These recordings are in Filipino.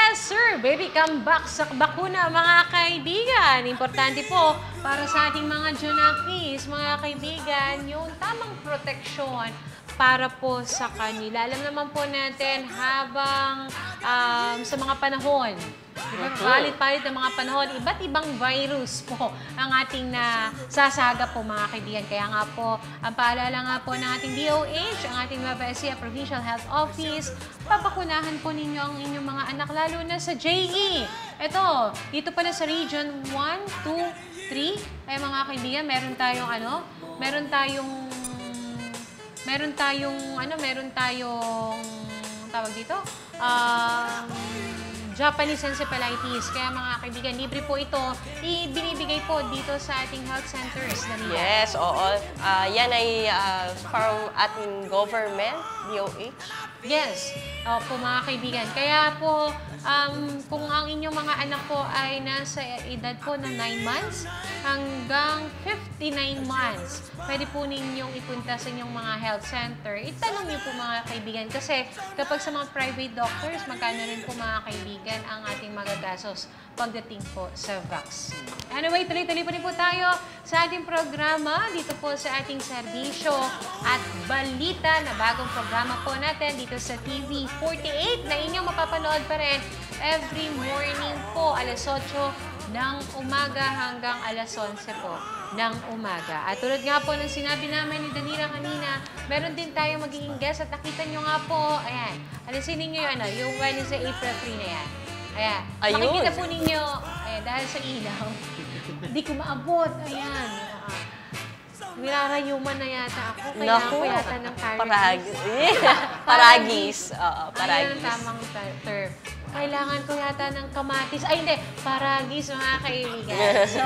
Yes, sir. Baby, come back sa bakuna, mga kaibigan. Importante po para sa ating mga Junakis, mga kaibigan, yung tamang proteksyon para po sa kanila. Alam naman po natin habang sa mga panahon, diba, palit-palit ng mga panahon, iba't ibang virus po ang ating nasasaga po mga kaibigan. Kaya nga po, ang paalala nga po ng ating DOH, ang ating Nueva Ecija Provincial Health Office, papakunahan po ninyo ang inyong mga anak, lalo na sa JE. Ito, dito pala sa Region 1, 2, 3, ay mga kaibigan, meron tayong tawag dito, Japanese encephalitis. Kaya mga kaibigan, libre po ito. Binibigay po dito sa ating health centers. Yes, oo. Yan ay from ating government, DOH. Yes, po mga kaibigan. Kaya po, kung ang inyong mga anak po ay nasa edad po ng 9 months hanggang 59 months, pwede po ninyong ipunta sa inyong mga health center. Itanong niyo po mga kaibigan kasi kapag sa mga private doctors, magkano rin po mga kaibigan ang ating magagastos pagdating po sa vaccine. Anyway, tuloy-tuloy pa rin po tayo sa ating programa dito po sa ating serbisyo at balita na bagong programa po natin dito sa TV 48 na inyong mapapanood pa rin every morning po alas 8 ng umaga hanggang alas 11 po ng umaga. At tulad nga po ng sinabi namin ni Danira kanina, meron din tayong magiging guest at nakita nyo nga po, ayan, alisin ninyo yung Wednesday, April 3 na yan. Ayan, makikita po ninyo, ayan, dahil sa ilaw, hindi ko maabot, ayan. Nirarayuman na yata ako, kailangan ko yata ng paragis. Paragis. Oo, paragis. Ayan paragis. ang tamang term. Kailangan ko yata ng kamatis. Ay, hindi. Paragis, mga kaibigan. So,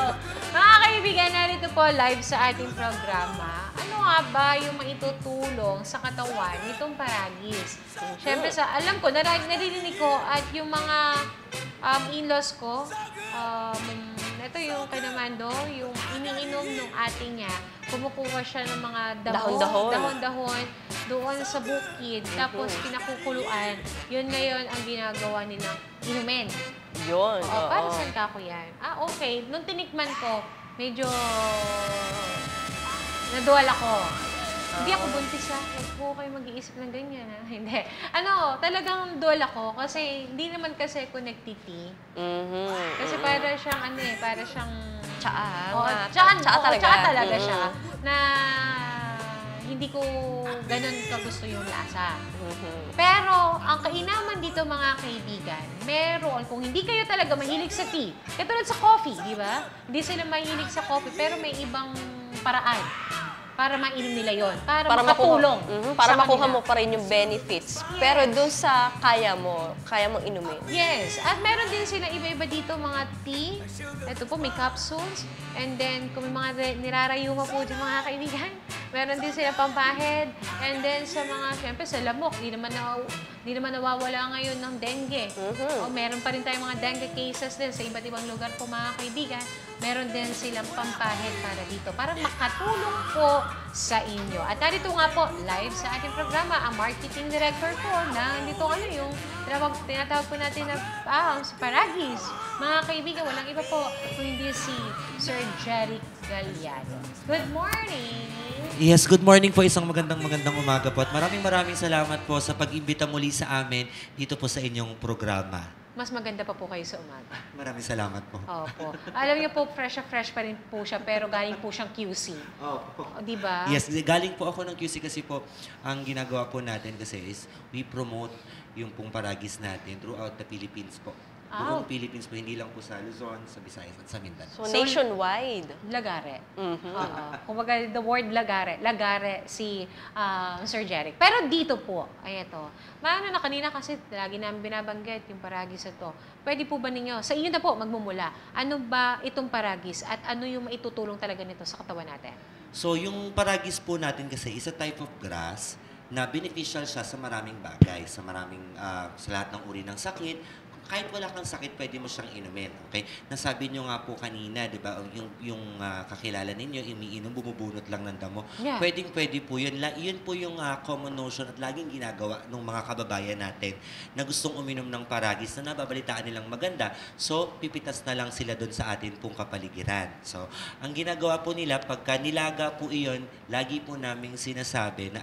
mga kaibigan, narito po live sa ating programa. Ano nga ba yung maitutulong sa katawan nitong paragis? Siyempre, alam ko, narinig ko at yung mga in-laws ko, ito yung kay Namando, yung iniinom nung ate niya, kumukuha siya ng mga dahon-dahon doon sa bukid, tapos pinakukuluan. Yun ngayon ang ginagawa nilang inumin. Yun, oo. Para saan ka ko yan? Okay. Nung tinikman ko, medyo naduwal ako. Hindi ako buntis Huwag po kayo mag-iisip ng ganyan Hindi. Talagang duwal ako kasi hindi naman kasi ako nagtiti. Kasi para siyang para siyang Tsaa talaga siya na hindi ko ganun kagusto yung lasa. Pero, ang kainaman dito mga kaibigan, meron, kung hindi kayo talaga mahilig sa tea, katulad sa coffee, di ba? Hindi sila mahilig sa coffee, pero may ibang paraan para mainom nila yon, para makatulong para makuha mo pa rin yung benefits. Yes. Pero dun sa kaya mong inumin. Yes. At meron din sila iba-iba dito mga tea. Ito po, may capsules. And then, kung may mga nirarayuma po dyan mga kaibigan, meron din sila pampahid. And then, sa mga, syempre, sa lamok, di naman nawawala ngayon ng dengue. Meron pa rin tayong mga dengue cases din sa iba't ibang lugar po mga kaibigan. Meron din silang pampahid para dito, para makatulong po sa inyo. At narito nga po, live sa ating programa, ang marketing director po na dito yung tinatawag po natin na si Paragis. Mga kaibigan, walang iba po kung hindi si Sir Jeric Galliano. Good morning! Yes, good morning po. Isang magandang umaga po. At maraming salamat po sa pag-imbita muli sa amin dito po sa inyong programa. Mas maganda pa po kayo sa umaga. Maraming salamat po. Opo. Alam niyo po, fresh pa rin po siya, pero galing po siyang QC. Opo. Di ba? Yes, galing po ako ng QC kasi po, ang ginagawa po natin kasi is we promote yung pong paragis natin throughout the Philippines po. Buong Philippines po, hindi lang po sa Luzon, sa Visayas at sa Mindanao. So, nationwide. Lagare. Kumbaga, the word lagare. Lagare si Sir Jeric. Pero dito po, ay ito. Maano na kanina kasi lagi namin binabanggit yung paragis na to. Pwede po ba ninyo, sa inyo na po magmumula, ano ba itong paragis at ano yung maitutulong talaga nito sa katawan natin? So, yung paragis po natin kasi is a type of grass na beneficial siya sa maraming bagay, sa lahat ng uri ng sakit, kahit wala kang sakit, pwede mo siyang inumin. Okay? Nasabi nyo nga po kanina, di ba, yung kakilala ninyo, umiinom, bumubunot lang ng damo. Yeah. Pwede po yun. Yun po yung common notion at laging ginagawa ng mga kababayan natin na gustong uminom ng paragis na nababalitaan nilang maganda. So, pipitas na lang sila doon sa atin pong kapaligiran. So, ang ginagawa po nila, pagka nilaga po iyon, lagi po naming sinasabi na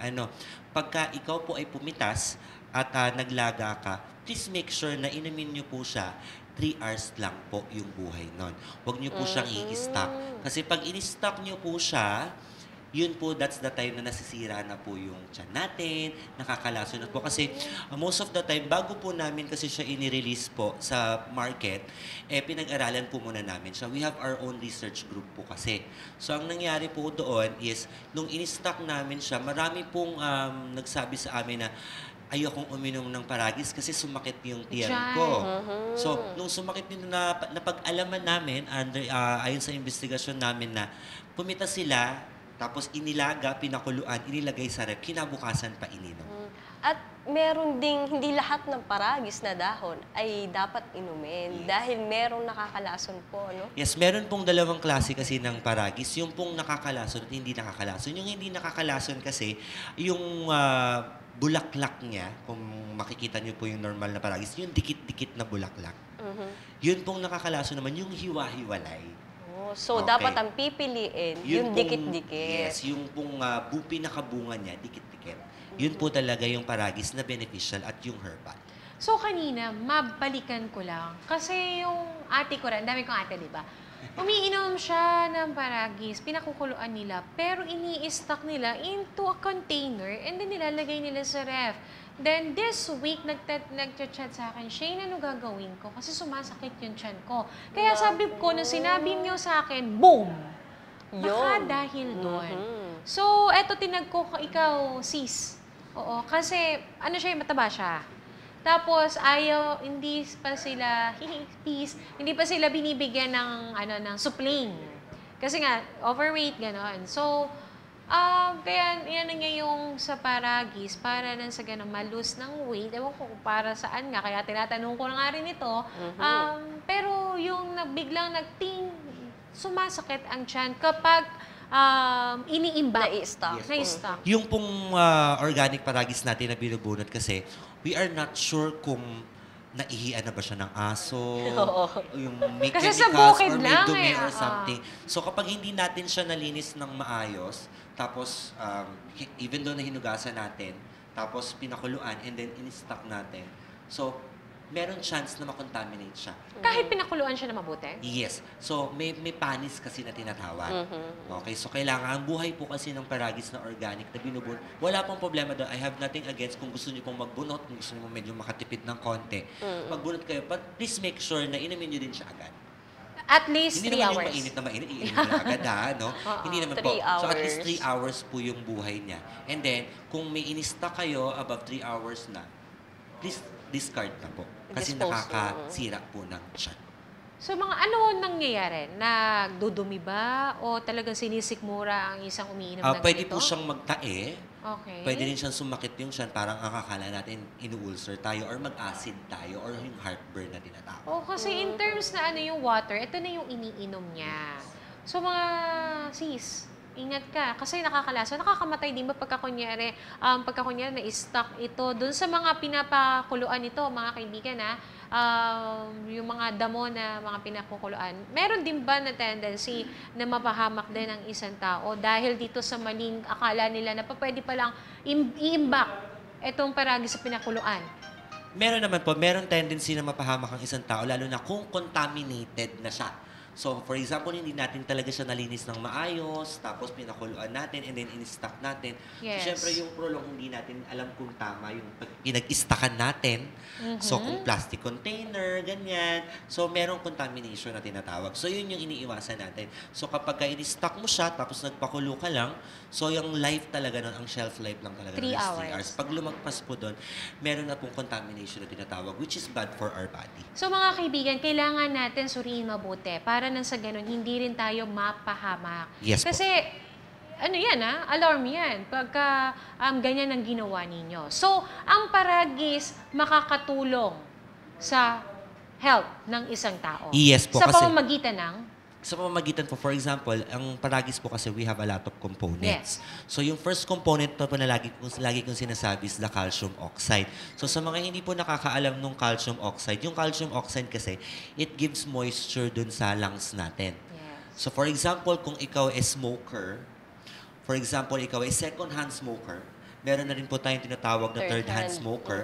pagka ikaw po ay pumitas at naglaga ka, please make sure na inumin nyo po siya 3 hours lang po yung buhay nun. Huwag nyo po siyang i-stock. Kasi pag in-stock nyo po siya, yun po, that's the time na nasisira na po yung tiyan natin, nakakalaso na po. Kasi most of the time, bago po namin kasi siya inirelease po sa market, pinag-aralan po muna namin siya. We have our own research group po kasi. So, ang nangyari po doon is, nung in-stock namin siya, marami pong nagsabi sa amin na, ayokong uminom ng paragis kasi sumakit yung tiyan ko. So, nung sumakit din napag-alaman namin, ayon sa investigasyon namin na pumitas sila, tapos inilaga, pinakuluan, inilagay sa rep, kinabukasan pa ininom. At meron ding hindi lahat ng paragis na dahon ay dapat inumin dahil merong nakakalason po, no? Yes, meron pong dalawang klase kasi ng paragis. Yung pong nakakalason at hindi nakakalason. Yung hindi nakakalason kasi, yung bulaklak niya, kung makikita niyo po yung normal na paragis, yung dikit-dikit na bulaklak. Yun pong nakakalason naman, yung hiwa-hiwalay. So, Okay. dapat ang pipiliin, yung pong- dikit-dikit. Yes, yung pong pinakabunga niya, dikit-dikit. Yun po talaga yung paragis na beneficial at yung herbal. So kanina, mabalikan ko lang. Kasi yung ate ko rin, dami kong ate, di ba? Umiinom siya ng paragis, pinakukuluan nila, pero ini-stock nila into a container and then nilalagay nila sa ref. Then this week, nagchat sa akin, Shane, ano gagawin ko? Kasi sumasakit yung tiyan ko. Kaya sabi ko, nung sinabi niyo sa akin, boom! Baka dahil doon. So, eto tinag ko, ikaw, sis. Oo, kasi ano siya, mataba siya. Tapos hindi pa sila hindi pa sila binibigyan ng supling. Kasi nga overweight ganon. So kaya yan nga yung sa paragis para nang sa ganun malus ng weight. Ewan ko kung para saan nga kaya tinatanong ko na nga rin ito. Pero yung biglang sumasakit ang tiyan kapag iniimbak. Na-i-stock. Na-stock. Yung pong organic paragis natin na binubunot kasi, we are not sure kung naihian na ba siya ng aso, yung may Kasi sa chemicals bukid or may lang dumi eh, or something. So kapag hindi natin siya nalinis ng maayos, tapos even though na hinugasan natin, tapos pinakuluan and then in-stock natin, so meron chance na makontaminate siya. Kahit pinakuluan siya na mabuti? Yes. So, may panis kasi na tinatawag. Okay, so kailangan, ang buhay po kasi ng paragis na organic na binubunot, wala pong problema doon. I have nothing against kung gusto niyo pong magbunot, kung gusto niyo medyo makatipid ng konti. Magbunot kayo, but please make sure na inumin niyo din siya agad. At least Hindi 3 naman hours. yung mainit, iinom niyo agad ha, no? Hindi naman po. 3 So, at least hours. 3 hours po yung buhay niya. And then, kung may inista kayo above 3 hours na, please discard na po. Kasi Dispose, nakakasira po ng tiyan. So mga ano nangyayari? Nagdudumi ba? O talagang sinisikmura ang isang umiinom ng Pwede ganito? po siyang magtae. Okay. Pwede rin siyang sumakit yung tiyan. Parang akakala natin inu-ulcer tayo or mag-acid tayo or yung heartburn na tinatawag. Oh, kasi in terms na yung water, ito na yung iniinom niya. So mga sis, ingat ka. Kasi nakakalaso. Nakakamatay din ba pagka kunyari na-stock ito dun sa mga pinapakuluan ito, mga kaibigan yung mga damo na mga pinakukuluan. Meron din ba na tendency na mapahamak din ang isang tao dahil dito sa maling akala nila na pwede palang i-imbak itong paragis sa pinakuluan? Meron naman po, meron tendency na mapahamak ang isang tao, lalo na kung contaminated na siya. So, for example, hindi natin talaga siya nalinis ng maayos, tapos pinakuluan natin, and then in-stock natin. Yes. So, syempre, yung prolong, hindi natin alam kung tama yung pinag-istockan natin. So, kung plastic container, ganyan. So, merong contamination na tinatawag. So, yun yung iniiwasan natin. So, kapag in-stock mo siya, tapos nagpakulo ka lang, so, yung life talaga nun, ang shelf life lang talaga 3 nun is 3 hours. hours. Pag lumagpas po doon, meron na pong contamination na tinatawag, which is bad for our body. So mga kaibigan, kailangan natin suriin mabuti para nang sa ganun, hindi rin tayo mapahamak. Yes po. Kasi, alarm yan pagka ganyan ang ginawa ninyo. So, ang paragis makakatulong sa health ng isang tao. Yes po, Sa kasi- pamamagitan ng Sa pamamagitan po, for example, ang paragis po kasi we have a lot of components. So yung first component po na lagi kong sinasabi is the calcium oxide. So sa mga hindi po nakakaalam ng calcium oxide, yung calcium oxide kasi, it gives moisture dun sa lungs natin. Yes. So for example, kung ikaw ay smoker, for example, ikaw ay second-hand smoker, meron na rin po tayong tinatawag na third-hand Third-hand. smoker.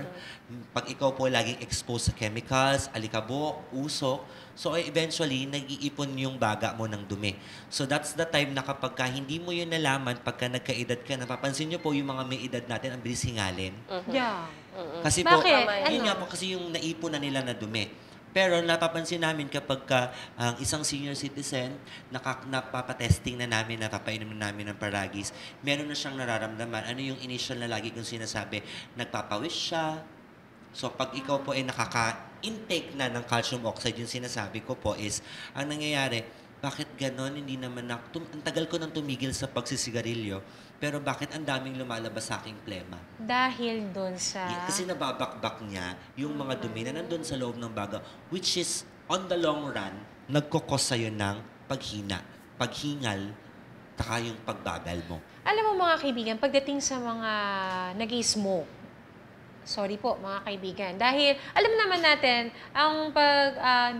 Pag ikaw po laging exposed sa chemicals, alikabok, usok, so eventually, nag-iipon yung baga mo ng dumi. So that's the time na kapag ka hindi mo yun nalaman, pagka nagkaedad ka, napapansin nyo po yung mga may edad natin, ang bilis hingalin. Yeah. Kasi po, Bakit? yun Ano? nga po kasi yung naipon na nila na dumi. Pero napapansin namin kapag ka, ang isang senior citizen, napapatesting na namin, napapainom na namin ng paragis, meron na siyang nararamdaman. Ano yung initial na lagi kong sinasabi? Nagpapawis siya. So pag ikaw po ay nakaka-intake na ng calcium oxide, yung sinasabi ko po is, ang nangyayari, bakit ganon? Hindi naman ang tagal ko nang tumigil sa pagsisigarilyo, pero bakit ang daming lumalabas sa aking plema? Dahil doon sa... Kasi nababakbak niya yung mga dumi na nandun sa loob ng baga, which is, on the long run, nagkukos sa'yo ng paghina, paghingal, taka yung pagbagal mo. Alam mo mga kaibigan, pagdating sa mga nag-smoke, sorry po mga kaibigan, dahil alam naman natin, ang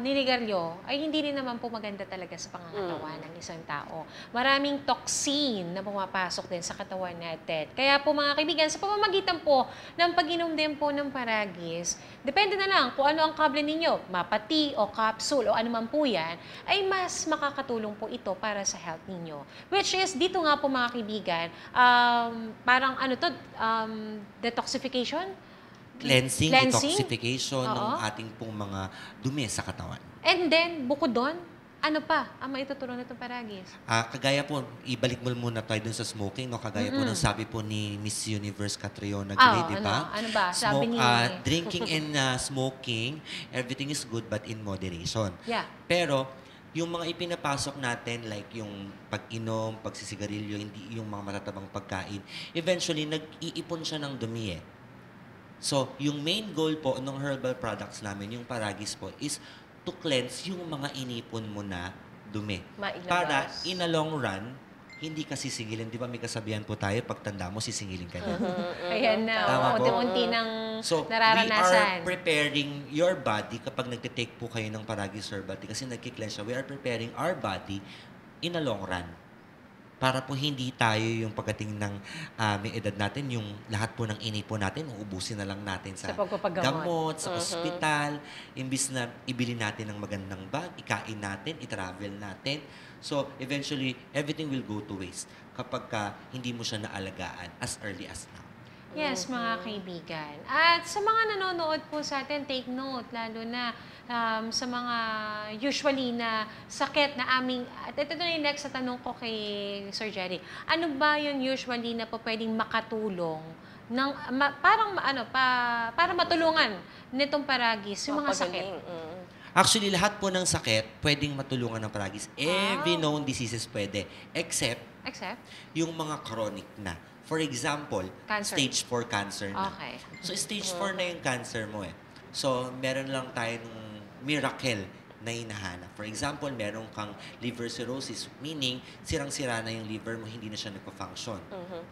ninigaryo ay hindi rin naman po maganda talaga sa pangangatawan ng isang tao. Maraming toxin na pumapasok din sa katawan natin. Kaya po mga kaibigan, sa pamamagitan po ng pag-inom din po ng paragis, depende na lang kung ano ang kable ninyo, mapati o capsule o anuman po yan, ay mas makakatulong po ito para sa health ninyo. Which is, dito nga po mga kaibigan, parang ano to, detoxification? Cleansing, Cleansing? detoxification ng Oo. ating pong mga dumi sa katawan. And then, bukod doon, ano pa ang maitutulong nitong paragis? Kagaya po, ibalik mo muna tayo dun sa smoking, no? Kagaya po ng sabi po ni Miss Universe Catriona Gray, di ba? Ano ba? Sabi ni... Drinking and smoking, everything is good but in moderation. Yeah. Pero, yung mga ipinapasok natin, like yung pag-inom, pagsisigarilyo, hindi yung mga matatabang pagkain, eventually, nag-iipon siya ng dumi eh. So, yung main goal po ng herbal products namin, yung paragis po, is to cleanse yung mga inipon mo na dumi. Mailabas. Para in a long run, hindi ka sisingilin. Di ba may kasabihan po tayo, pagtanda mo, sisingilin ka na. Ayan na. Tama po. Unti-unti ng So, we are nararanasan. preparing your body kapag nagtitake po kayo ng paragis herbal tea, kasi nagki-cleanse siya, we are preparing our body in a long run. Para po hindi tayo yung pagdating ng may edad natin, yung lahat po ng inipon natin, uubusin na lang natin sa Sa pagpapagamot. gamot, sa ospital, imbis na ibili natin ng magandang bag, ikain natin, i-travel natin. So, eventually, everything will go to waste kapag hindi mo siya naalagaan as early as now. Yes, mga kaibigan. At sa mga nanonood po sa atin, take note, lalo na sa mga usually na sakit na aming... At ito na yung next sa tanong ko kay Sir Jerry. Ano ba yung usually na po pwedeng makatulong ng, para matulungan nitong paragis, yung mga sakit? Actually, lahat po ng sakit pwedeng matulungan ng paragis. Every known diseases pwede, except Except? yung mga chronic na. For example, Cancer. stage 4 cancer na. Okay. So, stage 4 na yung cancer mo eh. So, meron lang tayong miracle na hinahanap. For example, meron kang liver cirrhosis, meaning sirang-sira na yung liver mo, hindi na siya nagpa-function.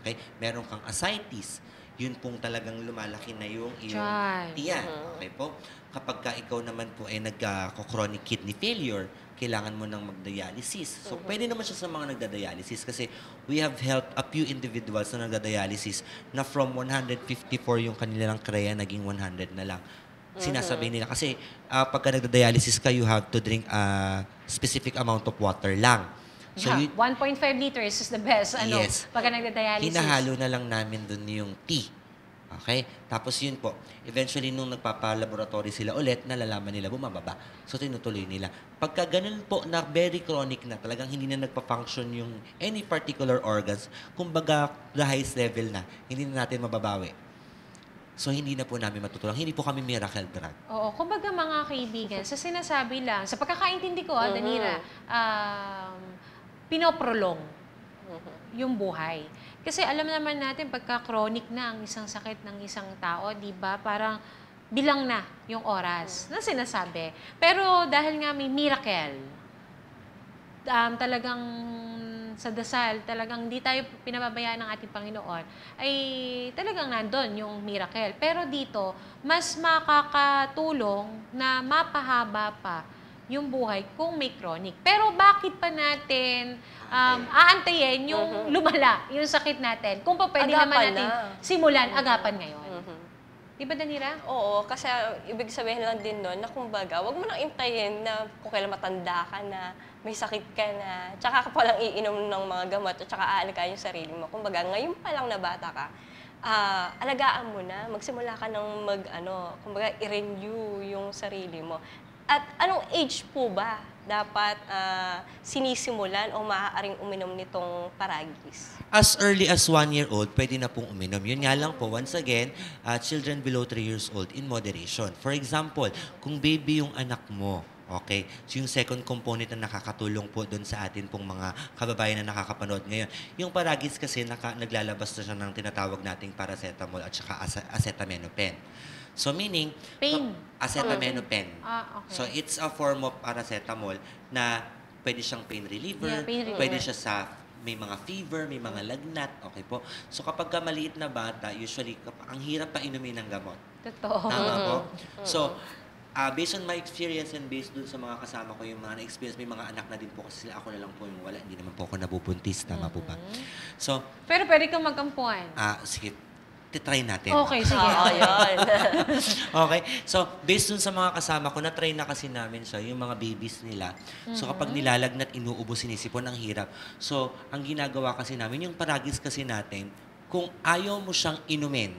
Okay? Meron kang ascites, yun pong talagang lumalaki na yung iyong Tiyan. tiyan. Okay po? Kapag ka ikaw naman po ay nagka-chronic kidney failure, kailangan mo nang mag-dialysis. So, pwede naman siya sa mga nagda-dialysis kasi we have helped a few individuals na nagda-dialysis na from 154 yung kanilang kreya, naging 100 na lang. Sinasabi nila kasi pagka nagda-dialysis ka, you have to drink a specific amount of water lang. So, Yeah, 1.5 liters is the best. Yes. Pagka nagda-dialysis. hinahalo na lang namin dun yung tea. Okay? Tapos yun po, eventually nung nagpapalaboratory sila ulit, nalalaman nila bumababa. So tinutuloy nila. Pagka ganun po na very chronic na, talagang hindi na nagpa-function yung any particular organs, kumbaga the highest level na, hindi na natin mababawi. So hindi na po namin matutulong. Hindi po kami miracle drug. Oo, kumbaga mga kaibigan, sa sinasabi lang, sa pagkakaintindi ko, Danira, pinoprolong yung buhay. Kasi alam naman natin, pagka chronic na ang isang sakit ng isang tao, di ba, parang bilang na yung oras na sinasabi. Pero dahil nga may miracle, talagang sa dasal, talagang hindi tayo pinababayaan ng ating Panginoon, ay talagang nandun yung miracle. Pero dito, mas makakatulong na mapahaba pa yung buhay kung may chronic. Pero bakit pa natin aantayin yung lumala, yung sakit natin? Kung pa pwede naman Agapan natin na. simulan, agapan ngayon. Di ba, Danira? Oo, kasi ibig sabihin lang din nun na kumbaga, wag mo nang intayin na kung kailan matanda ka na, may sakit ka na, tsaka ka palang iinom ng mga gamot at tsaka aalagaan yung sarili mo. Kumbaga, ngayon pa lang na bata ka, alagaan mo na, magsimula ka ng kumbaga, i-renew yung sarili mo. At anong age po ba dapat sinisimulan o maaaring uminom nitong paragis? As early as 1-year-old, pwede na pong uminom. Yun nga lang po, once again, children below 3 years old in moderation. For example, kung baby yung anak mo, okay, so yung second component na nakakatulong po doon sa atin pong mga kababayan na nakakapanood ngayon. Yung paragis kasi naglalabas na siya ng tinatawag nating paracetamol at saka acetaminophen. So meaning, Pain. acetaminophen. Okay. So it's a form of paracetamol na pwede siyang pain reliever, Yeah, pain reliever. pwede siya sa may mga fever, may mga lagnat, okay po. So kapag ka maliit na bata, usually ang hirap pa inumin ng gamot. Totoo. Tama po? So, based on my experience and based dun sa mga kasama ko, yung mga na-experience, may mga anak na din po kasi sila, ako na lang po yung wala, hindi naman po ako nabubuntis, tama po ba? So, Pero pwede kang magkampuan. sige, titry natin. Okay, sige. Ayun. Okay? So, based dun sa mga kasama ko, na-try na kasi namin siya, yung mga babies nila. So, kapag nilalagnat, inuubo, sinisipon, ang hirap. So, ang ginagawa kasi namin, yung paragis kasi natin, kung ayaw mo siyang inumin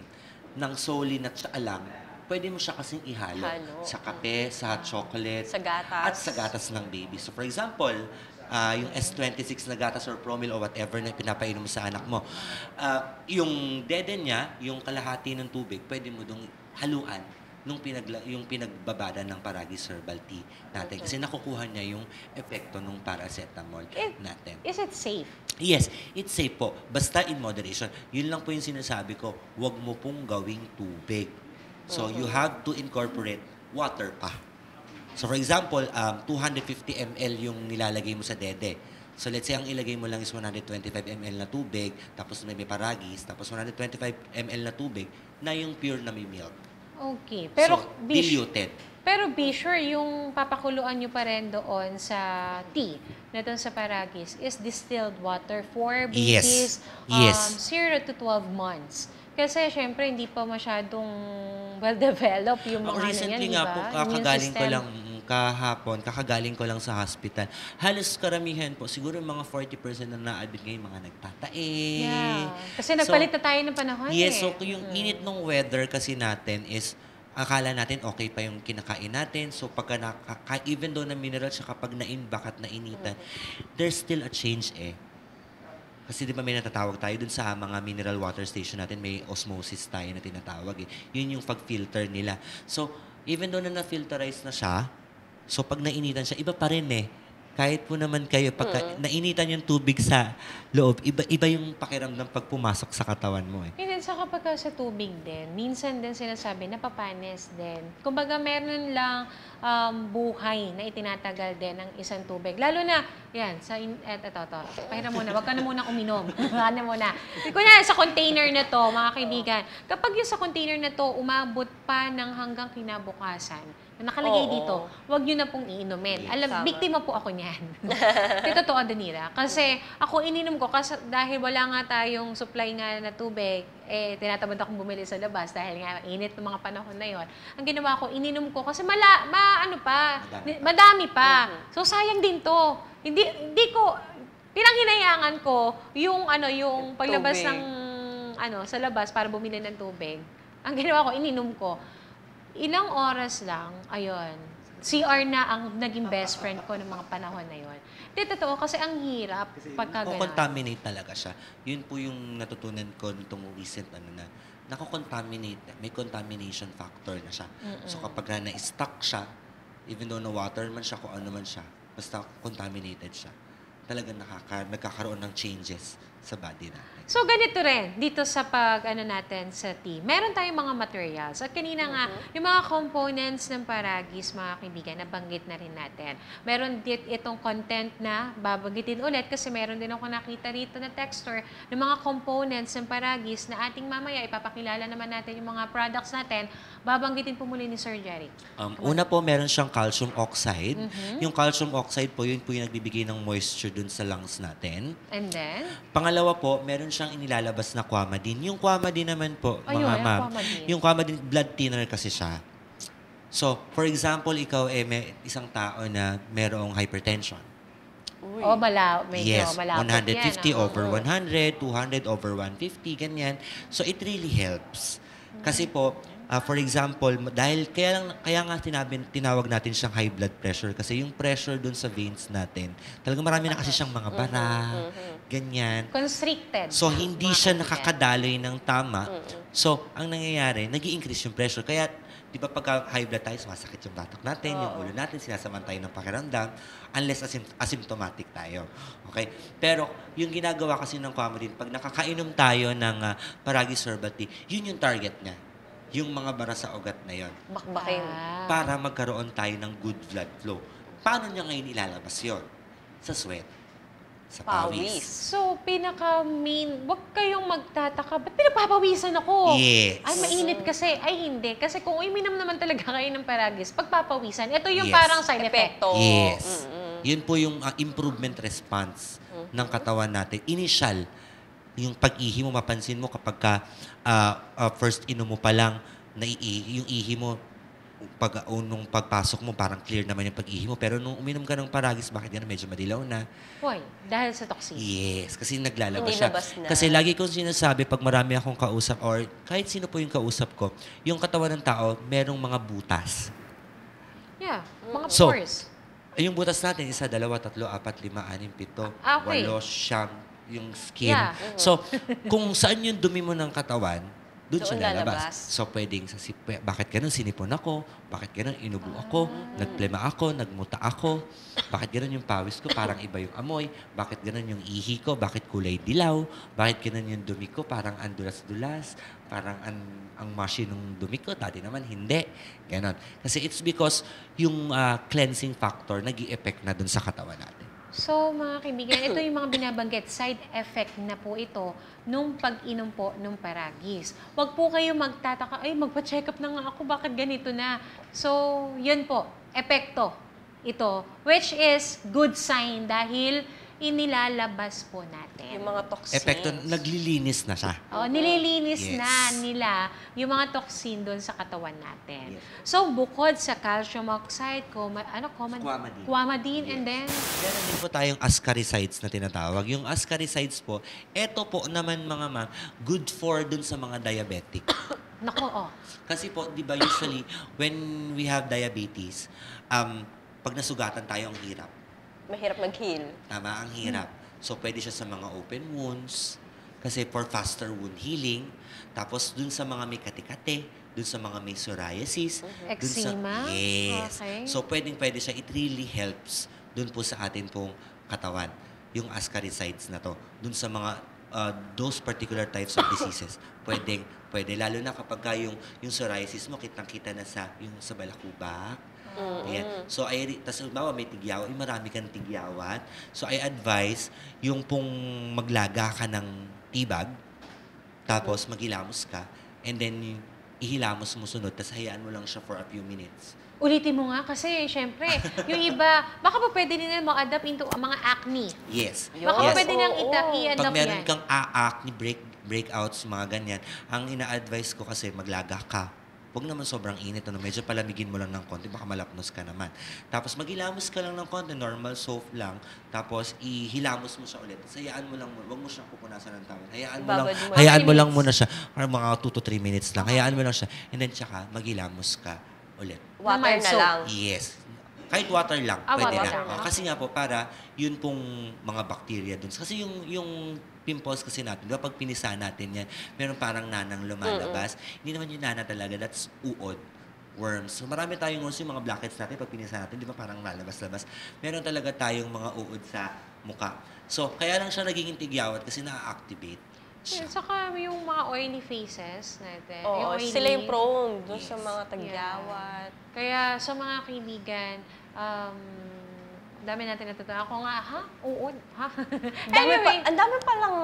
ng solid at sa alang, pwede mo siya kasing ihalo sa kape, sa chocolate, Sa gatas. at sa gatas ng baby. So, for example, yung S26 na gatas or Promil o whatever na pinapainom sa anak mo. Yung dede niya, yung kalahati ng tubig, pwede mo dong haluan yung pinagbabada ng Paragis Herbal Tea natin. Kasi nakukuha niya yung epekto ng paracetamol natin. Is it safe? Yes, it's safe po. Basta in moderation. Yun lang po yung sinasabi ko, huwag mo pong gawing tubig. So, you have to incorporate water pa. So, for example, 250 ml yung nilalagay mo sa dede. So, let's say, ang ilagay mo lang is 125 ml na tubig, tapos may paragis, tapos 125 ml na tubig, na yung pure na may milk. Okay. Pero So, diluted. Pero be sure, yung papakuluan nyo pa rin doon sa tea, na doon sa paragis, is distilled water for babies Yes. 0 to 12 months. Kasi, syempre, hindi pa masyadong well-developed yung mga Recently di nga ba? po, Immune kakagaling ko lang sa hospital. Halos karamihan po, siguro mga 40% na na-admit ngayon, mga nagtatae. Yeah. Kasi nagpalit na tayo ng panahon Yes, eh. so yung init ng weather kasi natin is, akala natin okay pa yung kinakain natin. So pagka even though na mineral siya, kapag na-inbak at nainitan, there's still a change eh. Kasi di ba may natatawag tayo dun sa mga mineral water station natin, may osmosis tayo na tinatawag eh. Yun yung pag-filter nila. So, even though na na-filterize na siya, so pag nainitan siya, iba pa rin eh. Kahit po naman kayo, pagka nainitan yung tubig sa loob, iba yung pakiramdam pag pumasok sa katawan mo eh. And then, sa kapag sa tubig din, minsan din sinasabi, napapanis din. Kumbaga, meron lang buhay na itinatagal din ng isang tubig. Lalo na, yan, eto, pahiram muna, wag ka na munang uminom. Wag na muna. Kunya, sa container na to, mga kaibigan, kapag yung sa container na to, umabot pa ng hanggang kinabukasan, na nakalagay dito, wag nyo na pong iinumin. Alam, biktima po ako niyan. Ito totoo, Danira. Kasi ako ininom ko, kasi dahil wala nga tayong supply nga na tubig, tinatamad akong bumili sa labas dahil nga init ng mga panahon na yon. Ang ginawa ko, ininom ko kasi madami pa. So sayang din to. Hindi ko pinanghinayangan ko yung paglabas Tubig. ng sa labas para bumili ng tubig. Ang ginawa ko, ininom ko. Ilang oras lang, ayun, CR na ang naging best friend ko ng mga panahon na yon. Di totoo, kasi ang hirap pagka ganun. Nako-contaminate talaga siya. Yun po yung natutunan ko nitong recent na nako-contaminate, may contamination factor na siya. So kapag na-stuck siya, even though na water man siya, kung ano man siya, basta contaminated siya, talagang nagkakaroon ng changes sa body natin. So, ganito rin, dito sa natin sa tea, meron tayong mga materials. At kanina nga, yung mga components ng Paragis, mga kaibigan, nabanggit na rin natin. Meron itong content na babanggitin ulit kasi meron din ako nakita rito na texture ng mga components ng Paragis na ating mamaya ipapakilala naman natin yung mga products natin. Babanggitin po muli ni Sir Jerry. Una po, meron siyang calcium oxide. Yung calcium oxide po, yun po yung nagbibigay ng moisture dun sa lungs natin. And then? Pangalawa po, meron siyang inilalabas na Quamadin. Yung Quamadin naman po, Ayun, mga yung ma'am, Quamadin. yung Quamadin, blood thinner kasi siya. So, for example, ikaw may isang tao na merong hypertension. Oh, medyo Yes, malapot 150 yan. over 100, 200 over 150, ganyan. So, it really helps. Kasi po, for example, dahil kaya nga tinawag natin siyang high blood pressure kasi yung pressure dun sa veins natin, talagang marami na kasi siyang mga bara, ganyan. Constricted. So, hindi Mga siya kaibigan. nakakadaloy ng tama. So, ang nangyayari, nag-i-increase yung pressure. Kaya, di ba pagka high blood tayo, sumasakit yung batok natin, yung ulo natin, sinasaman tayo ng pakiramdam, unless asymptomatic tayo. Okay? Pero, yung ginagawa kasi ng Quamadin, pag nakakainom tayo ng Paragis Herbal Tea, yun yung target niya. Yung mga bara sa ugat na yon. Bakbakin. Para magkaroon tayo ng good blood flow. Paano niya ngayon ilalabas yon? Sa sweat. Sa pawis. So, pinaka-main, wag kayong magtataka, ba't pinagpapawisan ako? Yes. Ay, mainit kasi. Ay, hindi. Kasi kung uminom naman talaga kayo ng Paragis, pagpapawisan, ito yung Yes. parang side effect. Epekto. Yes. Yun po yung improvement response ng katawan natin. Initial, yung pag-ihi mo, mapansin mo kapag ka, first inom mo pa lang, yung ihi mo, nung pagpasok mo, parang clear naman yung pag-ihi mo. Pero nung uminom ka ng Paragis, bakit yan? Medyo madilaw na. Why? Dahil sa toxin. Yes, kasi naglalabas Hindi siya. labas na. Kasi lagi kong sinasabi, pag marami akong kausap, or kahit sino po yung kausap ko, yung katawan ng tao, merong mga butas. Yeah, mga So, pores. Yung butas natin, 1, 2, 3, 4, 5, 6, 7, Okay. 8, 9, yung skin. Yeah. So, kung saan yung dumi mo ng katawan, doon siya Doon lalabas. lalabas. So, pwedeng bakit ganun sinipon ako? Bakit ganun inubo ako? Nagplema ako? Nagmuta ako? Bakit ganun yung pawis ko? Parang iba yung amoy. Bakit ganun yung ihi ko? Bakit kulay dilaw? Bakit ganun yung dumi ko? Parang andulas-dulas. Parang ang mushy nung dumi ko. Dati naman, hindi. Ganon. Kasi it's because yung cleansing factor nag-i-effect na dun sa katawan natin. So, mga kaibigan, ito yung mga binabanggit. Side effect na po ito nung pag-inom po ng Paragis. Huwag po kayo magtataka, ay, magpa-check up na nga ako, bakit ganito na? So, yun po, epekto ito, which is good sign dahil inilalabas po natin. Yung mga toxins. Epekto, naglilinis na siya. Nililinis Yes. na nila yung mga toxin doon sa katawan natin. Yes. So, bukod sa calcium oxide, Quamadin. Quamadin, and then, Meron din po tayong ascaricides na tinatawag. Yung ascaricides po, eto po naman mga ma'am, good for dun sa mga diabetic. nako, Kasi po, di ba usually, when we have diabetes, pag nasugatan tayo, ang hirap. Mahirap mag-heal. Tama, ang hirap. So, pwede siya sa mga open wounds, kasi for faster wound healing. Tapos, dun sa mga may kati-kati, dun sa mga may psoriasis. dun sa- Eczema? Yes. Okay. So, pwede siya. It really helps dun po sa atin pong katawan. Yung ascaricides na to. Dun sa mga, those particular types of diseases. Pwede. Lalo na kapag yung psoriasis mo, kitang-kita na yung sa balakubak. Ayan. So, tas bawa may tigyaw, marami kang tigyawat. So, I advise yung pong maglaga ka ng tibag, tapos maghilamos ka, and then ihilamos mo sunod, tapos hayaan mo lang siya for a few minutes. ulitin mo nga kasi, syempre, yung iba, baka pa pwede nila mag-adapt into mga acne. Yes. Baka pa Yes. pwede nilang Oo. i-adapt Pag meron yan. kang acne breakouts, mga ganyan, ang ina-advise ko kasi maglaga ka. Huwag naman sobrang init, medyo palamigin mo lang ng konti, baka malapnos ka naman. Tapos maghilamos ka lang ng konti, normal soap lang, tapos ihilamos mo siya ulit. Tapos hayaan mo lang, huwag mo siyang pupunasan ng tawel. Babad mo. Hayaan mo 30 lang muna siya, or mga 2 to 3 minutes lang. Hayaan mo lang siya, and then tsaka maghilamos ka ulit. Water Normal na soap. lang. Yes. Kahit water lang, pwede water na. lang. Kasi nga po, para yun pong mga bacteria dun. Kasi yung pimples kasi natin, di ba pag pinisa natin yan, meron parang nanang lumalabas. Hindi naman yung nana talaga, that's uod. Worms. So marami tayong worms, yung mga blackheads natin, pag pinisa natin, di ba parang lalabas-labas. Meron talaga tayong mga uod sa muka. So, kaya lang siya nagiging tigyawat kasi na-activate siya. Yeah, saka yung mga oily faces natin. Oo, oily, sila yung prone dun sa Yes. mga tagyawat. Kaya sa mga kaibigan, dami natin natutunan. Ako nga, ha? Oo, ha? Ang dami palang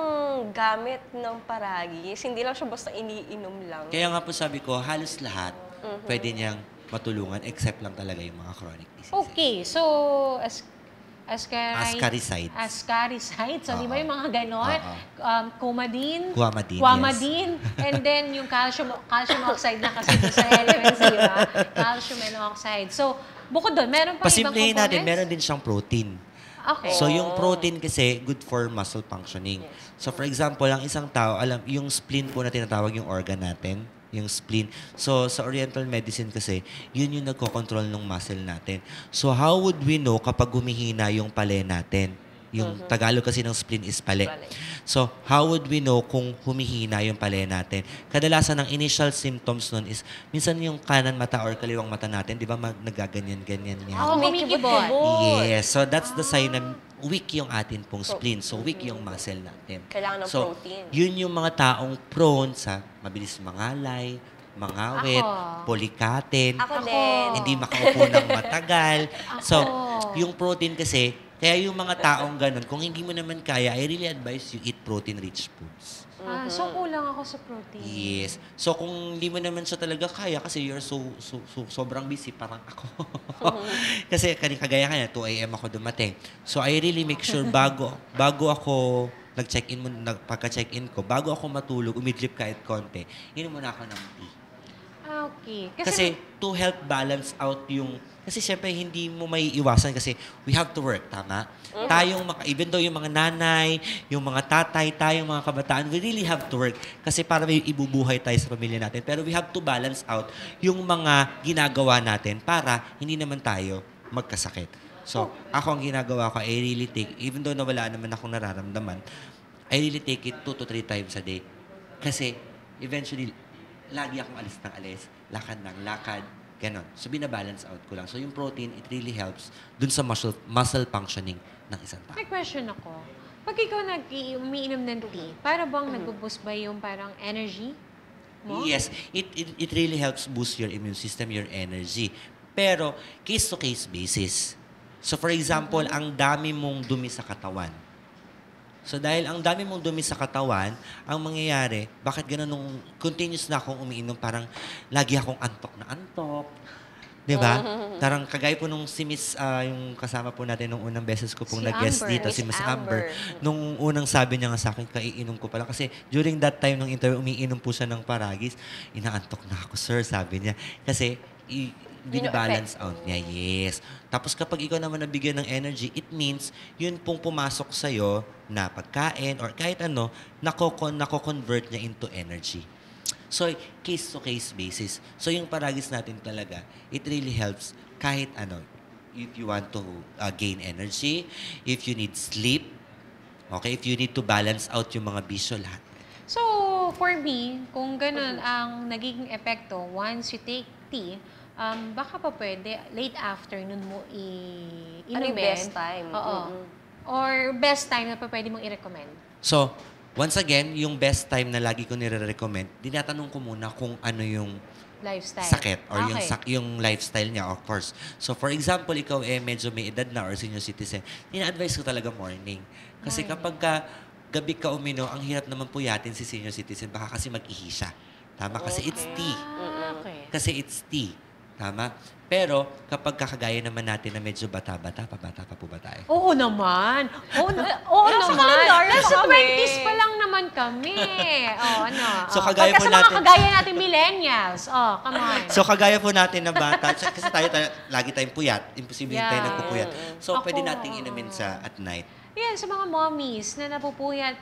gamit ng paragis. Hindi lang siya basta iniinom lang. Kaya nga po sabi ko, halos lahat pwede niyang matulungan except lang talaga yung mga chronic diseases. Okay, so, Ascaricide. Ascaricide. So, di ba Oo. yung mga ganon? Coumadin. Guamadin, Guamadin. And then, yung calcium oxide na kasi doon sa elements, di ba? Calcium and oxide. So, bukod doon, meron pa ibang Pasimplihin components? natin, meron din siyang protein. Okay. So, yung protein kasi, good for muscle functioning. So, for example, ang isang tao, yung spleen po na tinatawag yung organ natin, yung spleen. So, sa Oriental Medicine kasi, yun yung nagkocontrol ng muscle natin. So, how would we know kapag humihina yung pale natin? Yung Tagalog kasi ng spleen is pale. So, how would we know kung humihina yung pale natin? Kadalasan, ang initial symptoms nun is, minsan yung kanan mata or kaliwang mata natin, di ba, nagaganyan-ganyan yan. Oh, kumikibot. Yes. So, that's the sign na weak yung atin pong spleen. So, weak yung muscle natin. Kailangan ng So, protein. yun yung mga taong prone sa mabilis mangalay, mangawit, Ako. polikatin, Ako din. hindi makaupo ng matagal. So, Ako. yung protein kasi, kaya yung mga taong ganun, kung hindi mo naman kaya, I really advise you eat protein-rich foods. So, kulang ako sa protein. Yes. So, kung hindi mo naman siya talaga kaya kasi you're sobrang busy, parang ako. Kasi kagaya kanya, 2 a.m. ako dumating. So, I really make sure bago ako nag-check-in mo, pagka-check-in ko, bago ako matulog, umidlip kahit konti, inom muna ako ng tea. Okay. Kasi to help balance out yung... Kasi syempre, hindi mo may iwasan kasi we have to work, tama? Even though yung mga nanay, yung mga tatay, tayong mga kabataan, we really have to work. Kasi para may ibubuhay tayo sa pamilya natin. Pero we have to balance out yung mga ginagawa natin para hindi naman tayo magkasakit. So, ako ang ginagawa ko, I really take, even though nawala naman akong nararamdaman, I really take it 2 to 3 times a day. Kasi, eventually, lagi akong alis ng alis, lakad ng lakad, ganon. So, binabalance out ko lang. So, yung protein, it really helps dun sa muscle functioning ng isang tao. May question ako. Pag ikaw umiinom ng tea, para bang nag-boost ba yung parang energy mo? Yes, it really helps boost your immune system, your energy. Pero, case-to-case basis. So, for example, ang dami mong dumi sa katawan. So, dahil ang dami mong dumi sa katawan, ang mangyayari, bakit ganun nung continuous na akong umiinom, parang lagi akong antok na antok. Diba? Parang kagaya po nung si Miss, yung kasama po natin nung unang beses ko pong Si nag-guest Amber, dito, si Miss Miss Amber. Amber. Nung unang sabi niya nga sa akin, kaiinom ko pala. Kasi during that time ng interview, umiinom po siya ng paragis. Inaantok na ako, sir, sabi niya. Kasi, binabalance out niya, yes. Tapos kapag ikaw naman nabigyan ng energy, it means yun pong pumasok sa'yo na pagkain or kahit ano, nako-convert niya into energy. So, case-to-case basis. So, yung paragis natin talaga, it really helps kahit ano. If you want to gain energy, if you need sleep, okay, if you need to balance out yung mga bisyo, lahat. So, for me, kung ganun ang nagiging epekto once you take tea, baka pa pwede late afternoon mo iinumin. Ano yung best time? Oo. Or best time na pa pwede mong i-recommend. So, once again, yung best time na lagi ko nire-recommend, dinatanong ko muna kung ano yung Lifestyle. sakit or Okay. yung lifestyle niya, of course. So, for example, ikaw medyo may edad na or senior citizen, ina-advise ko talaga morning. Kasi kapag gabi ka uminom, ang hirap naman puyatin si senior citizen, baka kasi mag-ihi siya. Tama? Kasi it's tea. Okay. Kasi it's tea. Tama? Pero, kapag kakagaya naman natin na medyo bata-bata pa po ba tayo? Oo naman. Oo Nasa naman. kalendaryo Nasa pa kami. 20s pa lang naman kami. So, Oo. kagaya Pagka po sa mga natin- kagaya natin millennials. Come on. So, kagaya po natin na bata, kasi tayo lagi tayong puyat. Imposible tayo Yeah. nagpupuyat. So, Ako, pwede nating inumin at night. Yan, sa mga mommies na napupuyat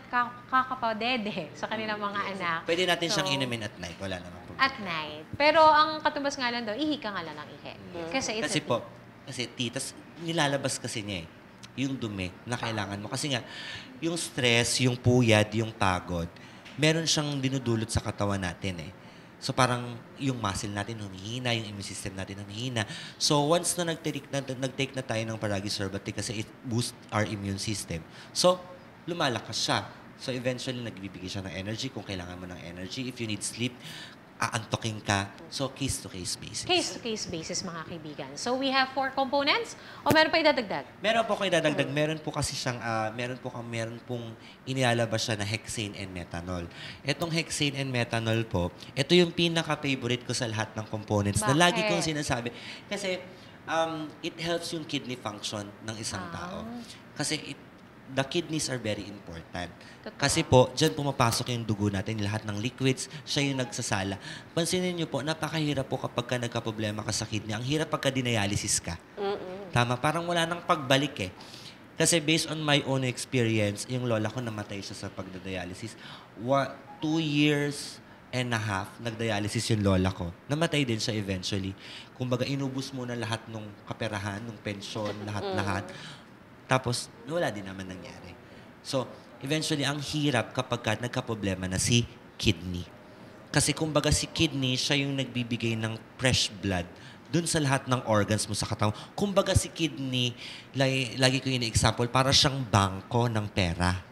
kakapadede sa kanilang mga anak. Pwede natin siyang So, inumin at night. Wala naman po. At night. Pero ang katumbas nga lang daw, ihi ka nga lang ng ihi. Kasi it's Kasi a tea. po, kasi titas, nilalabas kasi niya yung dumi na kailangan mo. Kasi nga, yung stress, yung puyad, yung pagod, meron siyang dinudulot sa katawan natin So parang yung muscle natin humihina, yung immune system natin humihina. So once na nag-take na tayo ng Paragis Herbal Tea kasi it boosts our immune system. So lumalakas siya. So eventually nagbibigay siya ng energy kung kailangan mo ng energy. If you need sleep, aantokin ka. So case-to-case basis. Case-to-case basis, mga kaibigan. So, we have 4 components. O meron pa idadagdag? Meron po kayo dadagdag. Meron po kasi siyang, meron pong inilalabas siya na hexane and methanol. Itong hexane and methanol po, ito yung pinaka-favorite ko sa lahat ng components na lagi Bakit? kong sinasabi. Kasi it helps yung kidney function ng isang tao. Kasi the kidneys are very important. Totoo. Kasi po, dyan pumapasok yung dugo natin, lahat ng liquids, siya yung nagsasala. Pansinin niyo po, napakahirap po kapag ka nagka-problema ka sa kidney. Ang hirap pagka dialysis ka. Tama, parang wala nang pagbalik eh. Kasi based on my own experience, yung lola ko namatay siya sa pagdadialysis. 2 years and a half, nagdialysis yung lola ko. Namatay din siya eventually. Kumbaga, inubos muna lahat ng kaperahan, ng pensyon, lahat-lahat. Tapos, wala din naman nangyari. So, eventually, ang hirap kapag nagka-problema na si kidney. Kasi kumbaga si kidney, siya yung nagbibigay ng fresh blood dun sa lahat ng organs mo sa katawan. Kumbaga si kidney, lagi ko yung example, para siyang bangko ng pera.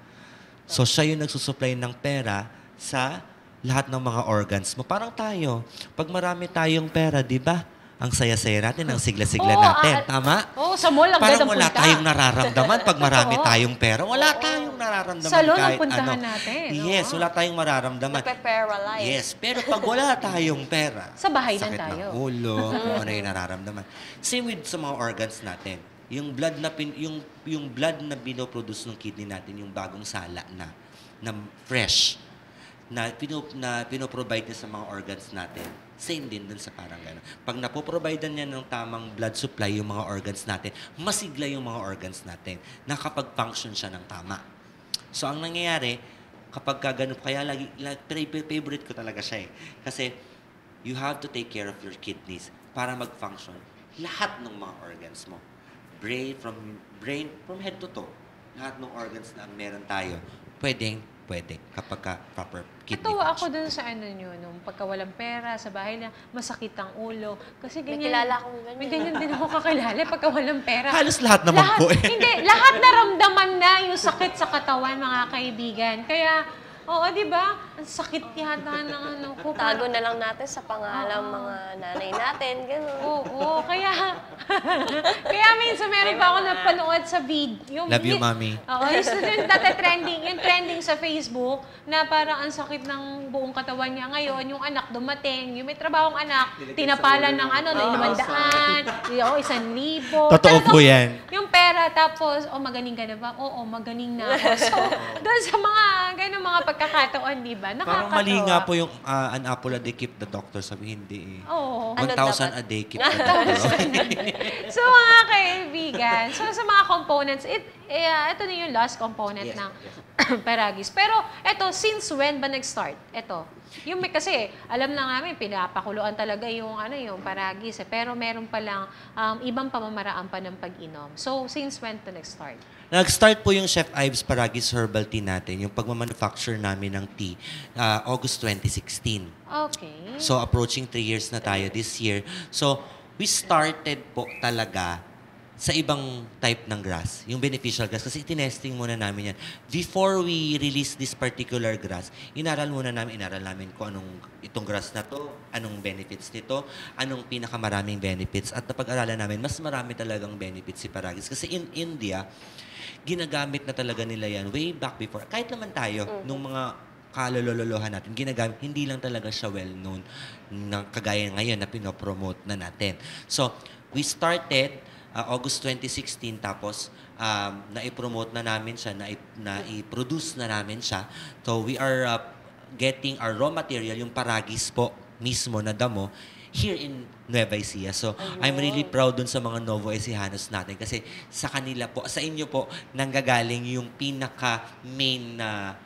So, siya yung nagsusupply ng pera sa lahat ng mga organs mo. Parang tayo, pag marami tayong pera, di ba? Ang saya-saya natin, ang sigla-sigla natin. Tama? Oo, sa mall lang Parang ganda wala punta. tayong nararamdaman pag marami tayong pera. Wala tayong nararamdaman Salon ang kahit puntahan ano. natin. Yes, wala tayong mararamdaman. Nape-paralyze. Yes, pero pag wala tayong pera, Sa bahay lang sakit tayo. ng ulo, kung ano yung nararamdaman. Same with sa mga organs natin. Yung blood na yung blood na binoproduce ng kidney natin, yung bagong sala na fresh na pinoprovide niya sa mga organs natin. Same din dun sa parang gano'n. Pag napoprovidean niya ng tamang blood supply yung mga organs natin, masigla yung mga organs natin. Nakapag-function siya ng tama. So, ang nangyayari, kapag gano'n, kaya favorite ko talaga siya eh. Kasi, you have to take care of your kidneys para mag-function lahat ng mga organs mo. Brain, from head to toe. Lahat ng organs na meron tayo, pwede kapag ka proper kidney Natuwa ako function. dun sa ano nyo, nung pagka walang pera, sa bahay na masakit ang ulo. Kasi May ganyan. kilala akong ganyan. May ganyan din ako kakilala pagka walang pera. Halos lahat naman po eh. Hindi, lahat naramdaman na yung sakit sa katawan, mga kaibigan. Kaya, oo, di ba? Ang sakit yata ng ano ko. Tago na lang natin sa pangalang mga nanay natin, gano'n. Oo, kaya kaya minsan meron pa ako napanood sa video. Love you, Mami. Oo, yung dati trending sa Facebook na parang ang sakit ng buong katawan niya ngayon, yung anak dumating, yung may trabahong anak, tinapalan ng ano, na 500, 1,000. Totoo po yan. Yung pera, tapos, magaling ka na ba? Oo, magaling na ako. So, doon sa mga, ganun mga pagkakataon, di ba? Parang Nakakatawa. mali nga po yung an apple a day keep the doctor. Sabi, hindi eh. Oo. 1,000 a day keep the doctor. So, mga kaibigan, so sa mga components, ito na yung last component Yes, ng yes. Paragis. Pero, ito, since when ba nag-start? Ito. Yung kasi, alam na namin, pinapakuluan talaga yung, yung Paragis. Pero meron palang ibang pamamaraan pa ng pag-inom. So, since when to nag-start? Nag-start po yung Chef Ives Paragis Herbal Tea natin, yung pagmamanufacture namin ng tea, August 2016. Okay. So, approaching 3 years na tayo this year. So, we started po talaga sa ibang type ng grass, yung beneficial grass. Kasi tinesting muna namin yan. Before we release this particular grass, inaral namin kung anong itong grass na to, anong benefits nito, anong pinakamaraming benefits. At napag-aralan namin, mas marami talagang benefits si Paragis. Kasi in India, ginagamit na talaga nila yan way back before. Kahit naman tayo, nung mga kalololohan natin, ginagamit, hindi lang talaga siya well-known na kagaya ngayon na pinopromote na natin. So, we started August 2016, tapos na-promote na namin siya, na-produce na namin siya. So, we are getting our raw material, yung Paragis po mismo na damo, here in Nueva Ecija. So, I'm really proud dun sa mga Novo Ecijanos natin kasi sa kanila po, sa inyo po, nanggagaling yung pinaka-main na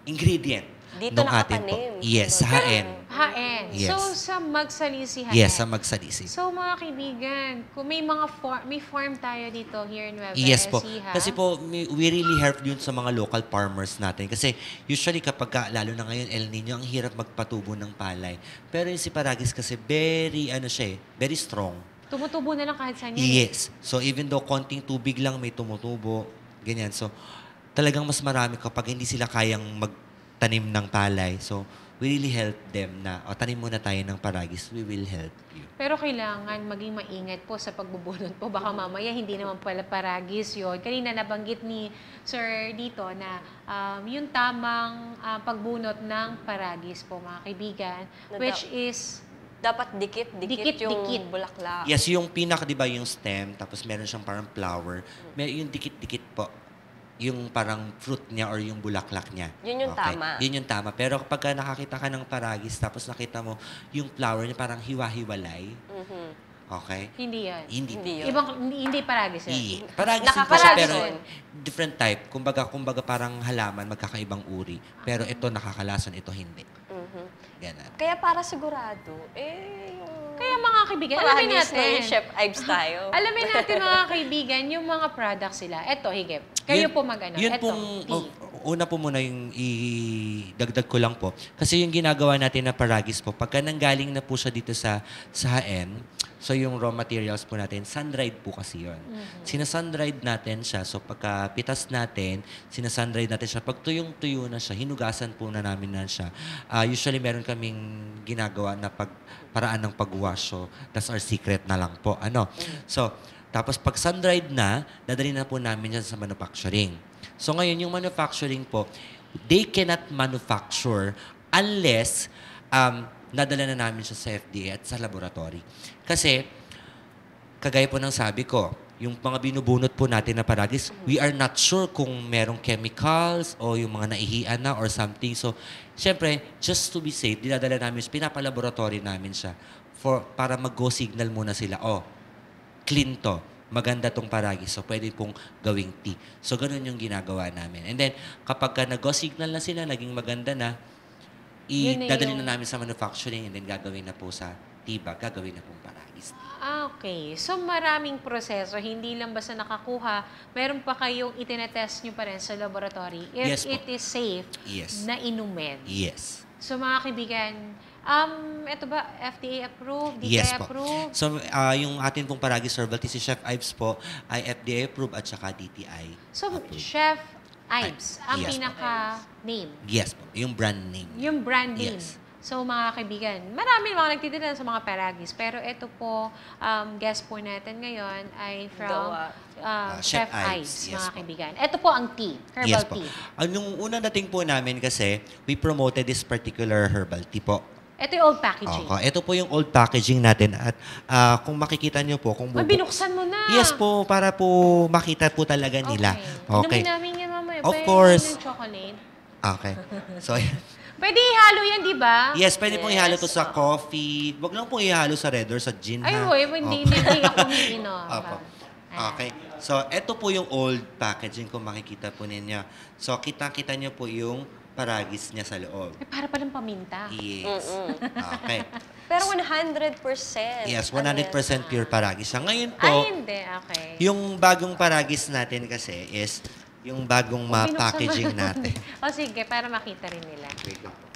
ingredient Dito nung atin po. nakatanim. Yes, sa HAEN. Haen. Yes. So, sa Magsalisi Haen. Yes, sa Magsalisi. So, mga kaibigan, kung may mga may farm tayo dito here in Nueva Yes po. Ecija. Kasi po, we really help yun sa mga local farmers natin. Kasi usually kapag, lalo na ngayon, El Nino, ang hirap magpatubo ng palay. Pero yung si Paragis kasi very, very strong. Tumutubo na lang kahit saan yan. Yes. So even though konting tubig lang may tumutubo, ganyan. So talagang mas marami kapag hindi sila kayang magtanim ng palay. So we really help them na, tanim muna tayo ng Paragis, we will help you. Pero kailangan maging maingat po sa pagbubunot po. Baka mamaya hindi naman pala Paragis yun. Kanina nabanggit ni Sir dito na yung tamang pagbunot ng Paragis po, mga kaibigan, which is Dapat dikit-dikit yung Dikit-dikit. bulaklak. Yes, yung pinaka, di ba, yung stem, tapos meron siyang parang flower. May yung dikit-dikit po. Yung parang fruit niya or yung bulaklak niya. Yun yung tama. Yun yung tama. Pero kapag nakakita ka ng Paragis, tapos nakita mo yung flower niya parang hiwa-hiwalay, Mhm. okay? hindi yan. Hindi. Hindi yun. Hindi Paragis yan. Paragis din po siya, Nakaparagis pero din. different type. Kumbaga parang halaman, magkakaibang uri. Pero ito nakakalason, ito hindi. Mhm. Ganun. Kaya para sigurado, yung... Kaya mga kaibigan, alamin Paragis na natin. yung Chef Ives tayo. Alamin natin mga kaibigan, yung mga products sila. Eto, higip. Kayo Yun- po mag-ano. Yun Eto, pong, tea. una po muna yung idagdag ko lang po. Kasi yung ginagawa natin na Paragis po, pagka nanggaling na po siya dito sa HAEN, so yung raw materials po natin, sun-dried po kasi yun. Sina-sun-dried natin siya. So pagka pitas natin, sina-sun-dried natin siya. Pag tuyong-tuyo na siya, hinugasan po na namin na siya. Usually meron kaming ginagawa na paraan ng pag-wash. So that's our secret na lang po. So, tapos pag sun-dried na, dadali na po namin yan sa manufacturing. So ngayon, yung manufacturing po, they cannot manufacture unless nadala na namin siya sa FDA at sa laboratory. Kasi, kagaya po ng sabi ko, yung mga binubunot po natin na Paragis, we are not sure kung merong chemicals o yung mga naihian na or something. So, syempre, just to be safe, dinadala namin, pinapalaboratory namin siya para mag-go signal muna sila, clean to. Maganda tong Paragis. So, pwede pong gawing tea. So, ganun yung ginagawa namin. And then, kapag nag-go signal na sila, naging maganda na, Yun na dadalhin yung- na namin sa manufacturing and then gagawin na po sa tea bag, gagawin na pong Paragis. Okay. So, maraming proseso. Hindi lang basta nakakuha. Meron pa kayong itinetest nyo pa rin sa laboratory if Yes po. it is safe Yes. na inumin. Yes. So, mga kaibigan, ito ba FDA approved? DTI Yes po. approved? So, yung atin pong Paragis herbal tea, si Chef Ives po, ay FDA approved at saka DTI. So, approved. Chef Ives, ang Yes po. pinaka-name. Yes po, yung brand name. Yung brand name. Yes. So, mga kaibigan, marami mga nagtitinda sa mga Paragis. Pero ito po, guest po natin ngayon ay from Gawa. Chef Chef Ives, Ives. Yes mga po. kaibigan. Ito po ang tea, herbal Yes po. tea. Yung unang dating po namin kasi, we promoted this particular herbal tea po. Ito yung old packaging. Okay. Ito po yung old packaging natin at kung makikita nyo po, kung Binuksan mo na. Yes po, para po makita po talaga nila. Okay. Inumin namin yan mamaya. Of Pwede course. ng chocolate. Okay. So, Pwede ihalo yan, di ba? yes, pwede pong ihalo to Yes, sa coffee. Wag lang pong ihalo sa red or sa gin, Ay, ha? hindi ako umiinom. Opo. Ayan. Okay. So, ito po yung old packaging kung makikita po ninyo. So, kita-kita nyo po yung Paragis niya sa loob. Ay, para palang paminta. Yes. Okay. Pero 100%. Yes, 100% pure Paragis siya. Ngayon po, Ay, hindi. Okay. yung bagong Paragis natin kasi is yung bagong packaging natin. O sige, para makita rin nila. Wait lang po.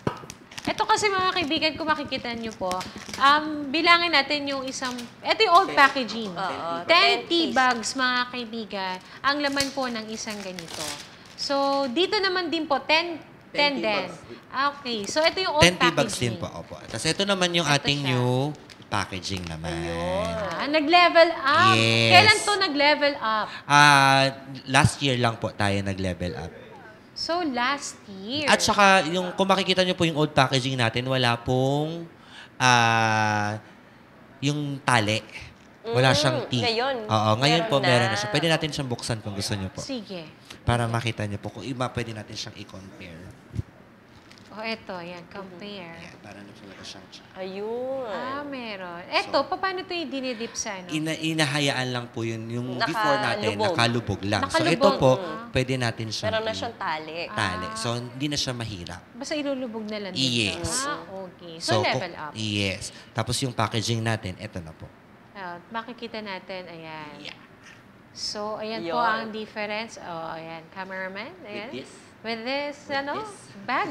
Ito kasi mga kaibigan, kung makikita nyo po, bilangin natin yung isang, ito yung old packaging. Oo, 10 tea 10 bags, mga kaibigan, ang laman po ng isang ganito. So, dito naman din po, 10 10 tea din. bags. Okay, so ito yung old 10 tea packaging. bags din po. Opo. Tapos ito naman yung Ito ating siya. new packaging naman. Nag-level up. Yes. Kailan to nag-level up? Last year lang po tayo nag-level up. So, last year. At saka, kung makikita nyo po yung old packaging natin, wala pong yung tali. Wala siyang tea. Ngayon, Oo, ngayon po meron meron na na. siya. Pwede natin siyang buksan kung gusto nyo po. Sige. Para makita nyo po kung iba pwede natin siyang i-compare. eto, yan, compare. Ayan, para na talaga siyang Ayun. Meron. Eto, paano ito yung dinidip sa ano? Inahayaan lang po yun. Yung before natin, Nakalubog. nakalubog lang. So, Nakalubog. ito po, pwede natin siyang Meron na siyang tali. tali. So, hindi na siya mahirap. Basta ilulubog na lang dito. Yes. Okay. So, level up. Yes. Tapos yung packaging natin, ito na po. Makikita natin, ayan. Yeah. So, ayan Yun. po ang difference. Oh, ayan, cameraman. Ayan. With this. With this, this. bag.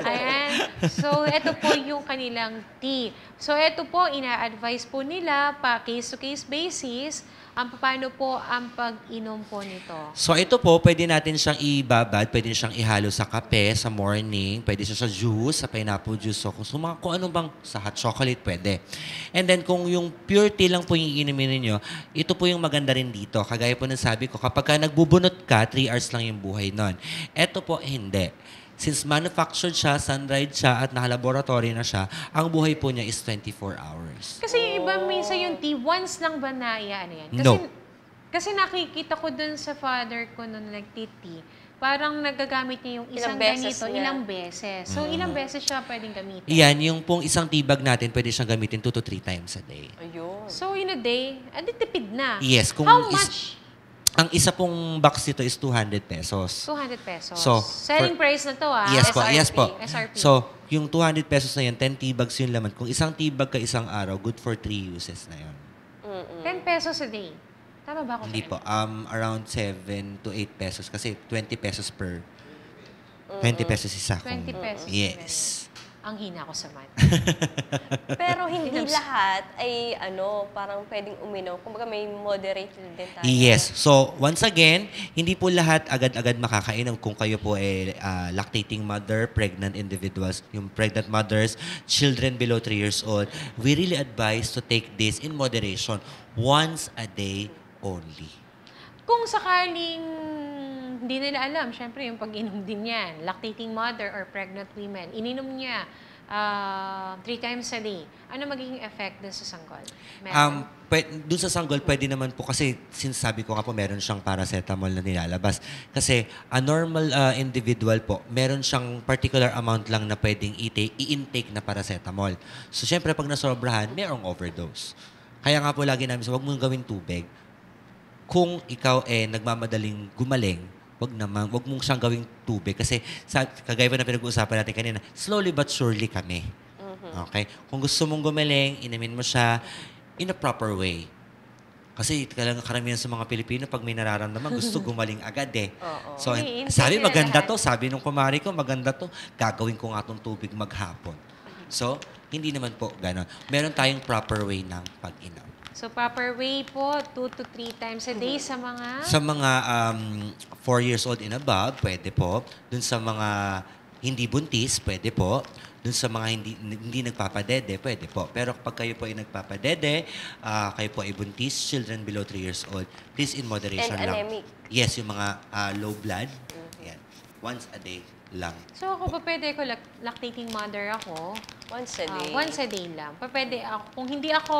Ayan. So, ito po yung kanilang tea. So, ito po, ina-advise po nila pa case-to-case basis paano po ang pag-inom po nito. So, ito po, pwede natin siyang ibabad, pwede siyang ihalo sa kape, sa morning, pwede siya sa juice, sa pineapple juice, so kung ano bang, sa hot chocolate, pwede. And then, kung yung pure tea lang po yung iinumin ninyo, ito po yung maganda rin dito. Kagaya po ng sabi ko, kapag ka nagbubunot ka, 3 hours lang yung buhay nun. Ito po, hindi. Since manufactured siya, sun-dried siya, at naka-laboratory na siya, ang buhay po niya is 24 hours. Kasi yung iba minsan yung tea, once lang ba na ano yan? Kasi, No. Kasi nakikita ko dun sa father ko nung nagtiti, parang nagagamit niya yung isang beses ganito, niya. ilang beses. So, ilang beses siya pwedeng gamitin. Iyan, yung pong isang tibag natin, pwede siyang gamitin 2 to 3 times a day. Ayun. So, in a day, tipid na. Yes, kung How much? Ang isa pong box nito is 200 pesos. 200 pesos. So, selling price na to Yes po, SRP. yes po. SRP. So, yung 200 pesos na yun, 10 tibags yung laman. Kung isang tibag ka isang araw, good for 3 uses na yun. 10 pesos a day. Tama ba ako? Hindi po. Around 7 to 8 pesos. Kasi 20 pesos per... 20 pesos isa. 20 pesos. Yes. Ang hina ko sa math. Pero hindi lahat ay parang pwedeng uminom. Kumbaga may moderate din tayo. Yes. So, once again, hindi po lahat agad-agad makakainom kung kayo po ay lactating mother, pregnant individuals, yung pregnant mothers, children below 3 years old. We really advise to take this in moderation, once a day only. Kung sakaling hindi nila alam, syempre yung pag-inom din yan, lactating mother or pregnant women, ininom niya 3 times a day, ano magiging effect dun sa sanggol? Meron? Doon sa sanggol, pwede naman po kasi sinasabi ko nga po, meron siyang paracetamol na nilalabas. Kasi a normal individual po, meron siyang particular amount lang na pwedeng i-intake na paracetamol. So, syempre, pag nasobrahan, mayroong overdose. Kaya nga po lagi namin, huwag mong gawin tubig. Kung ikaw nagmamadaling gumaling, wag mong siyang gawing tubig. Kasi kagaya pa na pinag-uusapan natin kanina, slowly but surely kami. Okay? Kung gusto mong gumaling, inumin mo siya in a proper way. Kasi karamihan sa mga Pilipino, pag may nararamdaman, gusto gumaling agad eh. So, Hindi, sabi hindi maganda lahat. to. Sabi nung kumari ko, maganda to. Gagawin ko nga tong tubig maghapon. So, hindi naman po gano'n. Meron tayong proper way ng pag-inom. So, proper way po, 2 to 3 times a day sa mga... Sa mga 4 years old and above, pwede po. Dun sa mga hindi buntis, pwede po. Dun sa mga hindi nagpapadede, pwede po. Pero kapag kayo po ay nagpapadede, kayo po ay buntis, children below 3 years old, please in moderation And lang. anemic. Yes, yung mga low blood. Yan. Once a day lang. So, ako pa pwede ko, lactating mother ako, Once a day. once a day lang. Pa pwede ako, kung hindi ako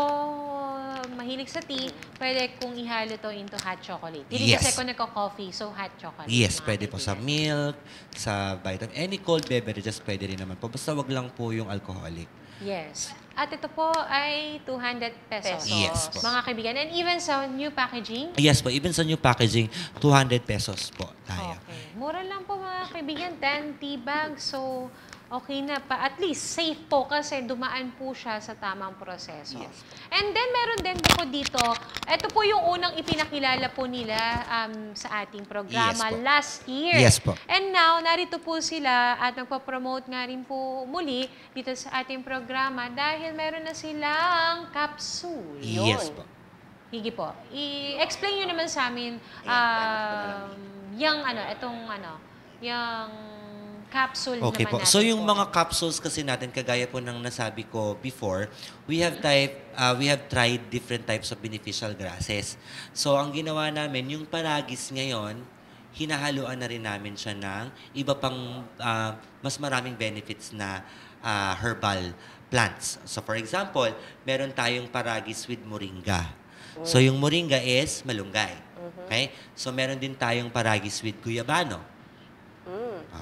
mahilig sa tea, pwede kong ihalo to into hot chocolate. Hindi Yes. kasi ako nagko-coffee, so hot chocolate. Yes, mga pwede po sa kaibigan. milk, sa vitamin. Any cold beverages, pwede rin naman po. Basta wag lang po yung alcoholic. Yes. At ito po ay 200 pesos. Yes po. Mga kaibigan. And even sa new packaging, Yes po, even sa new packaging, 200 pesos po tayo. okay. Mura lang po mga kaibigan, 10 tea bags. So, okay na pa. At least, safe po kasi dumaan po siya sa tamang proseso. Yes. And then, meron din po dito, ito po yung unang ipinakilala po nila sa ating programa Yes po. last year. Yes po. And now, narito po sila at nagpa-promote nga rin po muli dito sa ating programa dahil meron na silang capsule. Yes po. Higi po. I-explain nyo naman sa amin yung capsule Okay naman po. natin So yung po. mga capsules kasi natin, kagaya po ng nasabi ko before, we have tried different types of beneficial grasses. So ang ginawa namin, yung paragis ngayon, hinahaluan na rin namin siya ng iba pang mas maraming benefits na herbal plants. So for example, meron tayong paragis with moringa. So yung moringa is malunggay. Okay? So meron din tayong paragis with guyabano.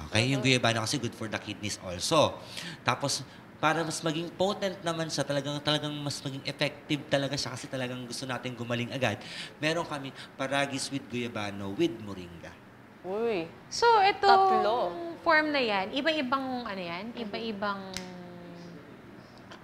Okay, yung guyabano kasi good for the kidneys also. Tapos, para mas maging potent naman siya, talagang mas maging effective talaga siya kasi talagang gusto natin gumaling agad. Meron kami paragis with guyabano with moringa. Uy. So, ito Tatlo. form na yan, iba-ibang, ano yan? Iba-ibang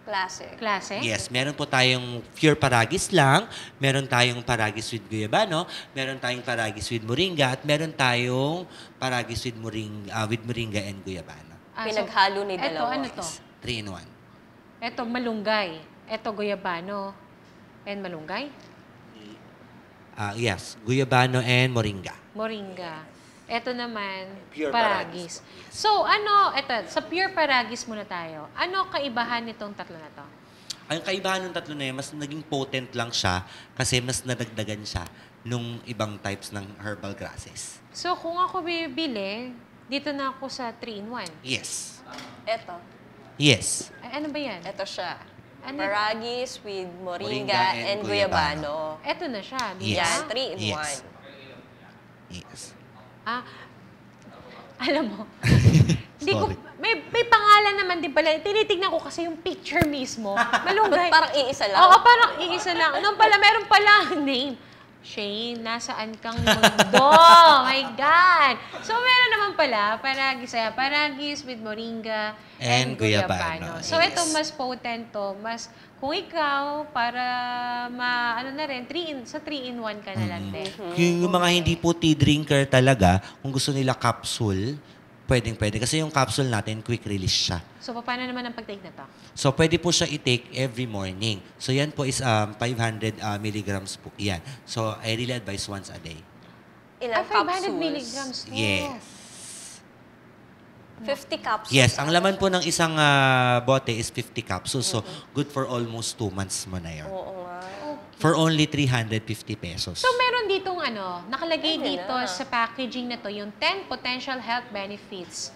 Klase. klase? Yes, meron po tayong pure paragis lang, meron tayong paragis with guyabano, meron tayong paragis with moringa, at meron tayong paragis with moringa and guyabano. Pinaghalo ni Ito, dalawa. ano to? 3 in 1. Ito, malunggay. Ito, guyabano. And malunggay? Yes, guyabano and moringa. Moringa. Ito naman, Pure paragis. So, ito, sa pure paragis muna tayo. Ano kaibahan nitong tatlo na to? Ang kaibahan ng tatlo na yun, mas naging potent lang siya kasi mas nadagdagan siya nung ibang types ng herbal grasses. So, kung ako bibili, dito na ako sa 3-in-1. Yes. Ito. Yes. Ay, ano ba yan? Ito siya. Ano? Paragis with Moringa moringa and and guyabano. Ito na siya, di Yes. ba? Yan, 3 in 1. Yes. Yes. Ah, alam mo, hindi ko, Sorry. may pangalan naman din pala. Tinitignan ko kasi yung picture mismo. Malunggay. Parang iisa lang. Oo, parang iisa lang. Ano pala, meron pala name. Shane, nasaan kang mundo? My God! So, meron naman pala, paragis with moringa And guyabano, So, yes. ito mas potent to. Mas, kung ikaw, para ano na rin, 3-in-1 ka na lang din. Yung mga hindi po tea drinker talaga, kung gusto nila capsule, pwede. Kasi yung capsule natin, quick release siya. So, paano naman ang pag-take na to? So, pwede po siya i-take every morning. So, yan po is 500 milligrams po. Yan. So, I really advise once a day. Ilang 500 capsules? milligrams to. Yes. 50 capsules. Yes, ang laman po ng isang bote is 50 capsules. So, good for almost 2 months mo na yun. Oo nga. For only 350 pesos. So, meron ditong nakalagay Ayun dito na. sa packaging na to, yung 10 potential health benefits.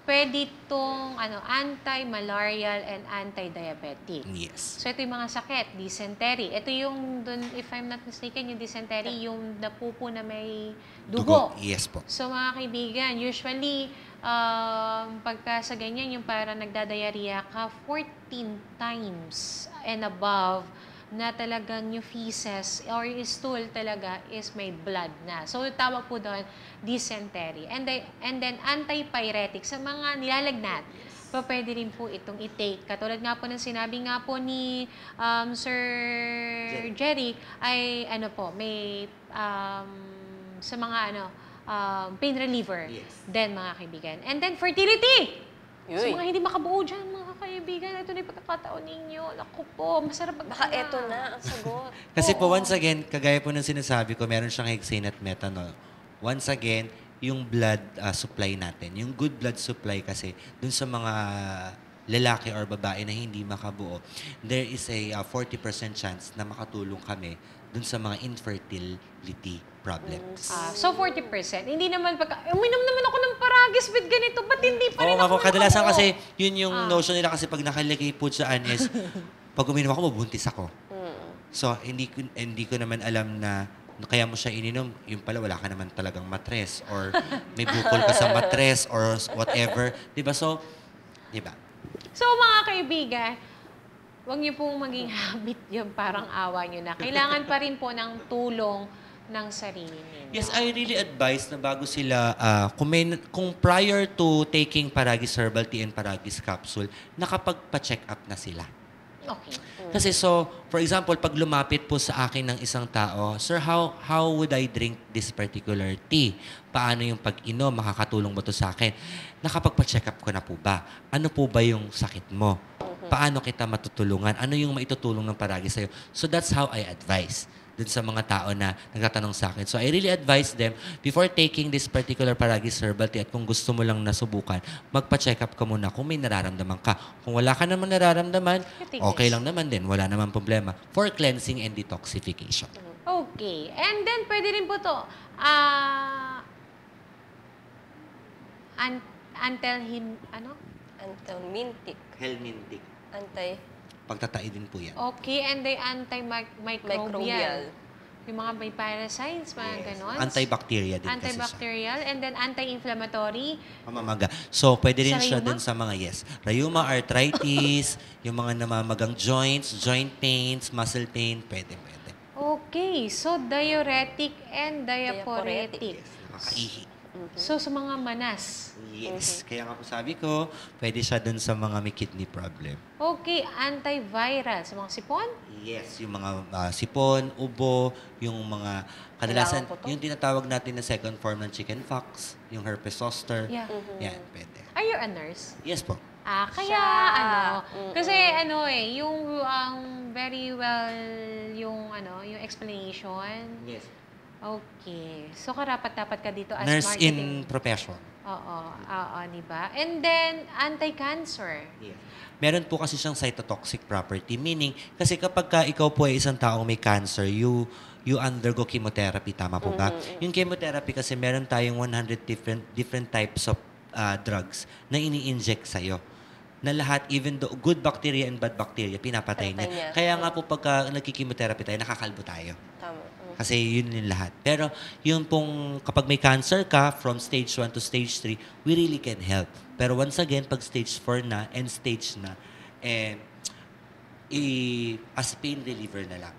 Pwede itong anti-malarial and anti-diabetic. Yes. So, ito yung mga sakit, dysentery. Ito yung, if I'm not mistaken, yung dysentery, yung napupo na may dugo. Yes po. So, mga kaibigan, usually, pagka sa ganyan, yung para nagdadayariya ka 14 times and above, na talagang yung feces or yung stool talaga is may blood na. So, tawag po doon, dysentery. And then, antipyretic sa mga nilalagnat. So, pwede rin po itong i-take. Katulad nga po ng sinabi nga po ni Sir Jerry, ay may sa mga pain reliever. Yes. Then, mga kaibigan. And then, fertility! So, Yuy. mga hindi makabuo dyan, mga kaibigan, ito na yung pagkakataon ninyo. Naku po, masarap Baka eto na ang sagot. Kasi po, once again, kagaya po ng sinasabi ko, meron siyang hexane at methanol. Once again, yung blood supply natin, yung good blood supply kasi, dun sa mga lalaki or babae na hindi makabuo, there is a 40% chance na makatulong kami dun sa mga infertility problems. So, 40%. Hindi naman uminom naman ako ng paragis with ganito, ba't hindi pa rin Oo nga po, ako kadalasan nakabuo? kasi yun yung notion nila kasi pag nakalagay po dyan is pag uminom ako, mabuntis ako. So, hindi ko naman alam na kaya mo siya ininom, yung pala wala ka naman talagang matres or may bukol ka sa matres or whatever. Diba? So, diba? So, mga kaibigan, huwag niyo pong maging habit yung parang awa niyo na. Kailangan pa rin po ng tulong ng sarili ninyo. Yes, I really advise na bago sila, kung prior to taking Paragis Herbal Tea and Paragis Capsule, nakapagpa-check up na sila. Okay. Kasi so, for example, pag lumapit po sa akin ng isang tao, Sir, how would I drink this particular tea? Paano yung pag-inom? Makakatulong ba to sa akin? Nakapagpa-check up ko na po ba? Ano po ba yung sakit mo? Paano kita matutulungan? Ano yung maitutulong ng Paragis sa'yo? So that's how I advise dun sa mga tao na nagtatanong sa akin. So I really advise them, before taking this particular Paragis Herbal Tea, at kung gusto mo lang nasubukan, magpa-check up ka muna kung may nararamdaman ka. Kung wala ka naman nararamdaman, okay lang naman din. Wala naman problema. For cleansing and detoxification. Okay. And then, pwede rin po to, Antelmintic. Helmintic. Anti-microbial. Pagtatai din po yan. Okay, and the antimicrobial. Yung mga may parasites, mga ganon. Antibacteria din kasi siya. Antibacterial, and then anti-inflammatory. Mamamaga. So, pwede rin Sa siya rheuma? dun sa mga, rheuma, arthritis, yung mga namamagang joints, joint pains, muscle pain, pwede. Okay, so diuretic and diaphoretic. Nakakaihi. So, sa mga manas. Yes. Kaya nga po sabi ko, pwede siya dun sa mga may kidney problem. Okay, antiviral. Sa mga sipon? Yes, yung mga sipon, ubo, yung mga kadalasan, Kailangan po to? yung tinatawag natin na second form ng chickenpox, yung herpes zoster. Yeah. Yan, pwede. Are you a nurse? Yes po. Kaya Siya. kasi yung very well yung explanation. Yes. Okay. So karapat-dapat ka dito as Nurse marketing. in profession. Oo, di ba? And then anti-cancer. Yes. Meron po kasi siyang cytotoxic property, meaning kasi kapag ka ikaw po ay isang taong may cancer, you undergo chemotherapy, tama po ba? Yung chemotherapy kasi meron tayong 100 different types of drugs na ini-inject sa'yo. Na lahat, even though good bacteria and bad bacteria, pinapatay Patay niya. niya. Kaya nga po pagka nagki-chemotherapy tayo, nakakalbo tayo. Tama. Kasi yun yung lahat. Pero yung pong kapag may cancer ka, from stage 1 to stage 3, we really can help. Pero once again, pag stage 4 na, end stage na, as pain reliever na lang.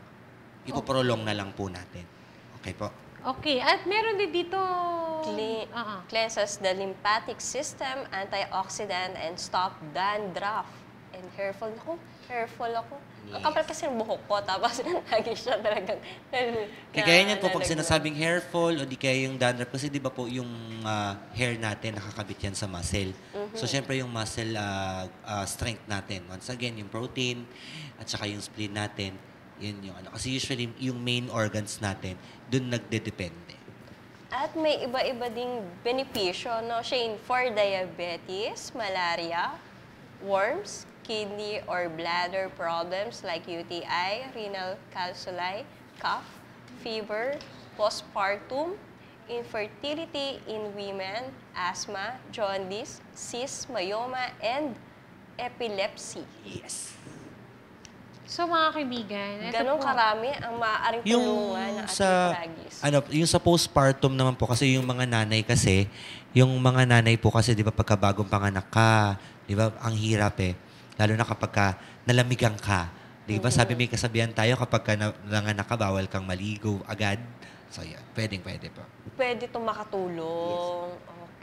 Ipoprolong na lang po natin. Okay po? Okay, at meron din dito Cleanses the lymphatic system, antioxidant, and stop dandruff and hair fall. Hair fall ako. Ang kapal kasi ng buhok ko, tapos lagi siya talagang Kaya niyan po, pag sinasabing hair fall o di kaya yung dandruff, kasi di ba po yung hair natin nakakabit yan sa muscle. So, syempre yung muscle strength natin. Once again, yung protein at saka yung spleen natin, yun yung ano. Kasi usually, yung main organs natin, dun nagdedepende. At may iba-iba ding benepisyo, no, Shane, for diabetes, malaria, worms, kidney or bladder problems like UTI, renal calculi, cough, fever, postpartum, infertility in women, asthma, jaundice, cyst, myoma, and epilepsy. Yes. So mga kaibigan, ito Ganong po. karami ang maaaring Yung tulungan ng ating sa fragis. yung sa postpartum naman po kasi yung mga nanay po kasi 'di ba pagkabagong panganak ka, 'di ba ang hirap lalo na kapag ka nalamigan ka. 'Di ba sabi may kasabihan tayo kapag ka nanganak ka bawal kang maligo agad. So yeah, pwede po. Pwede itong makatulong.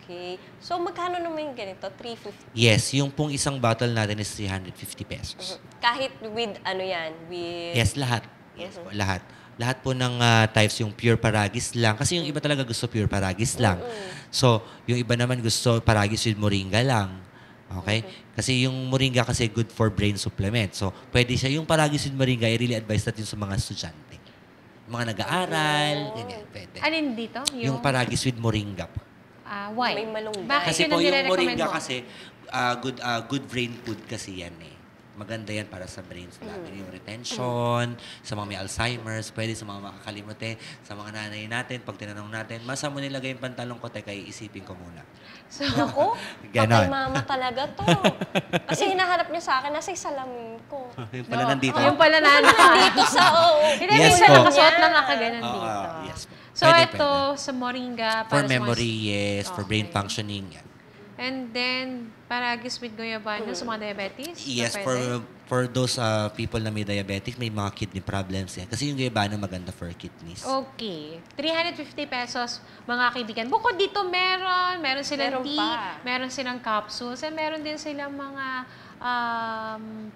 Okay. So magkano naman yung ganito? 350? Yes, yung pong isang bottle natin is 350 pesos. Kahit with ano yan? With... Yes, lahat. Yes po, lahat. Lahat po ng types, yung pure paragis lang. Kasi yung iba talaga gusto pure paragis lang. So, yung iba naman gusto paragis with moringa lang. Okay? Kasi yung moringa kasi good for brain supplement. So, pwede siya. Yung paragis with moringa, I really advise natin sa mga estudyante. Mga nag-aaral, ganyan, pwede. Alin dito? Yung paragis with moringa po. Why? May malunggay. Bakit Kasi yun po ang yung nire-recommend moringa mo? kasi good brain food kasi yan Maganda yan para sa brains natin. Yung retention, sa mga may Alzheimer's, pwede sa mga makakalimutin, sa mga nanay natin, pag tinanong natin, masa mo nilagay yung pantalong ko, teka, iisipin ko muna. So, Naku, Ganon. patay mama talaga to. Kasi hinahanap niya sa akin, nasa salamin ko. Yung pala nandito. yung pala Dito sa, Hindi, Yes minsan po. nakasuot lang nakaganon Oo, dito. yes po. So, Pwede, ito, sa moringa. For para sa mga- memory, yes. For brain Okay. functioning, yan. And then, paragis with goyabano sa mga diabetes? Yes, So, for pwede? for those people na may diabetic, may mga kidney problems yan. Kasi yung guyabano maganda for kidneys. Okay. 350 pesos, mga kaibigan. Bukod dito, meron silang Meron tea, pa. meron silang capsules, and meron din silang mga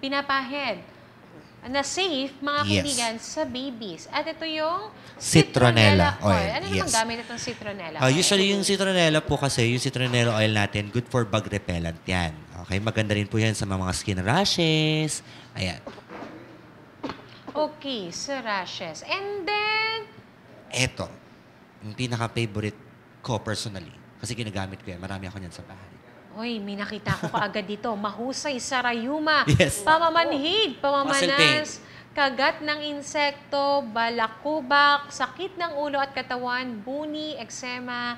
pinapahid na safe, mga Yes. kaibigan, sa babies. At ito yung Citronella oil. Ano Yes. naman gamit itong citronella oil? Usually, yung citronella po kasi, yung citronella oil natin, good for bug repellent yan. Okay? Maganda rin po yan sa mga skin rashes. Ayan. Okay, sa rashes. And then, Eto, yung pinaka-favorite ko personally. Kasi ginagamit ko yan. Marami ako yan sa bahay. Hoy, may nakita ko kaagad dito. Mahusay sa rayuma. Yes. Pamamanhid, Muscle pain. pamamanas, kagat ng insekto, balakubak, sakit ng ulo at katawan, buni, eksema,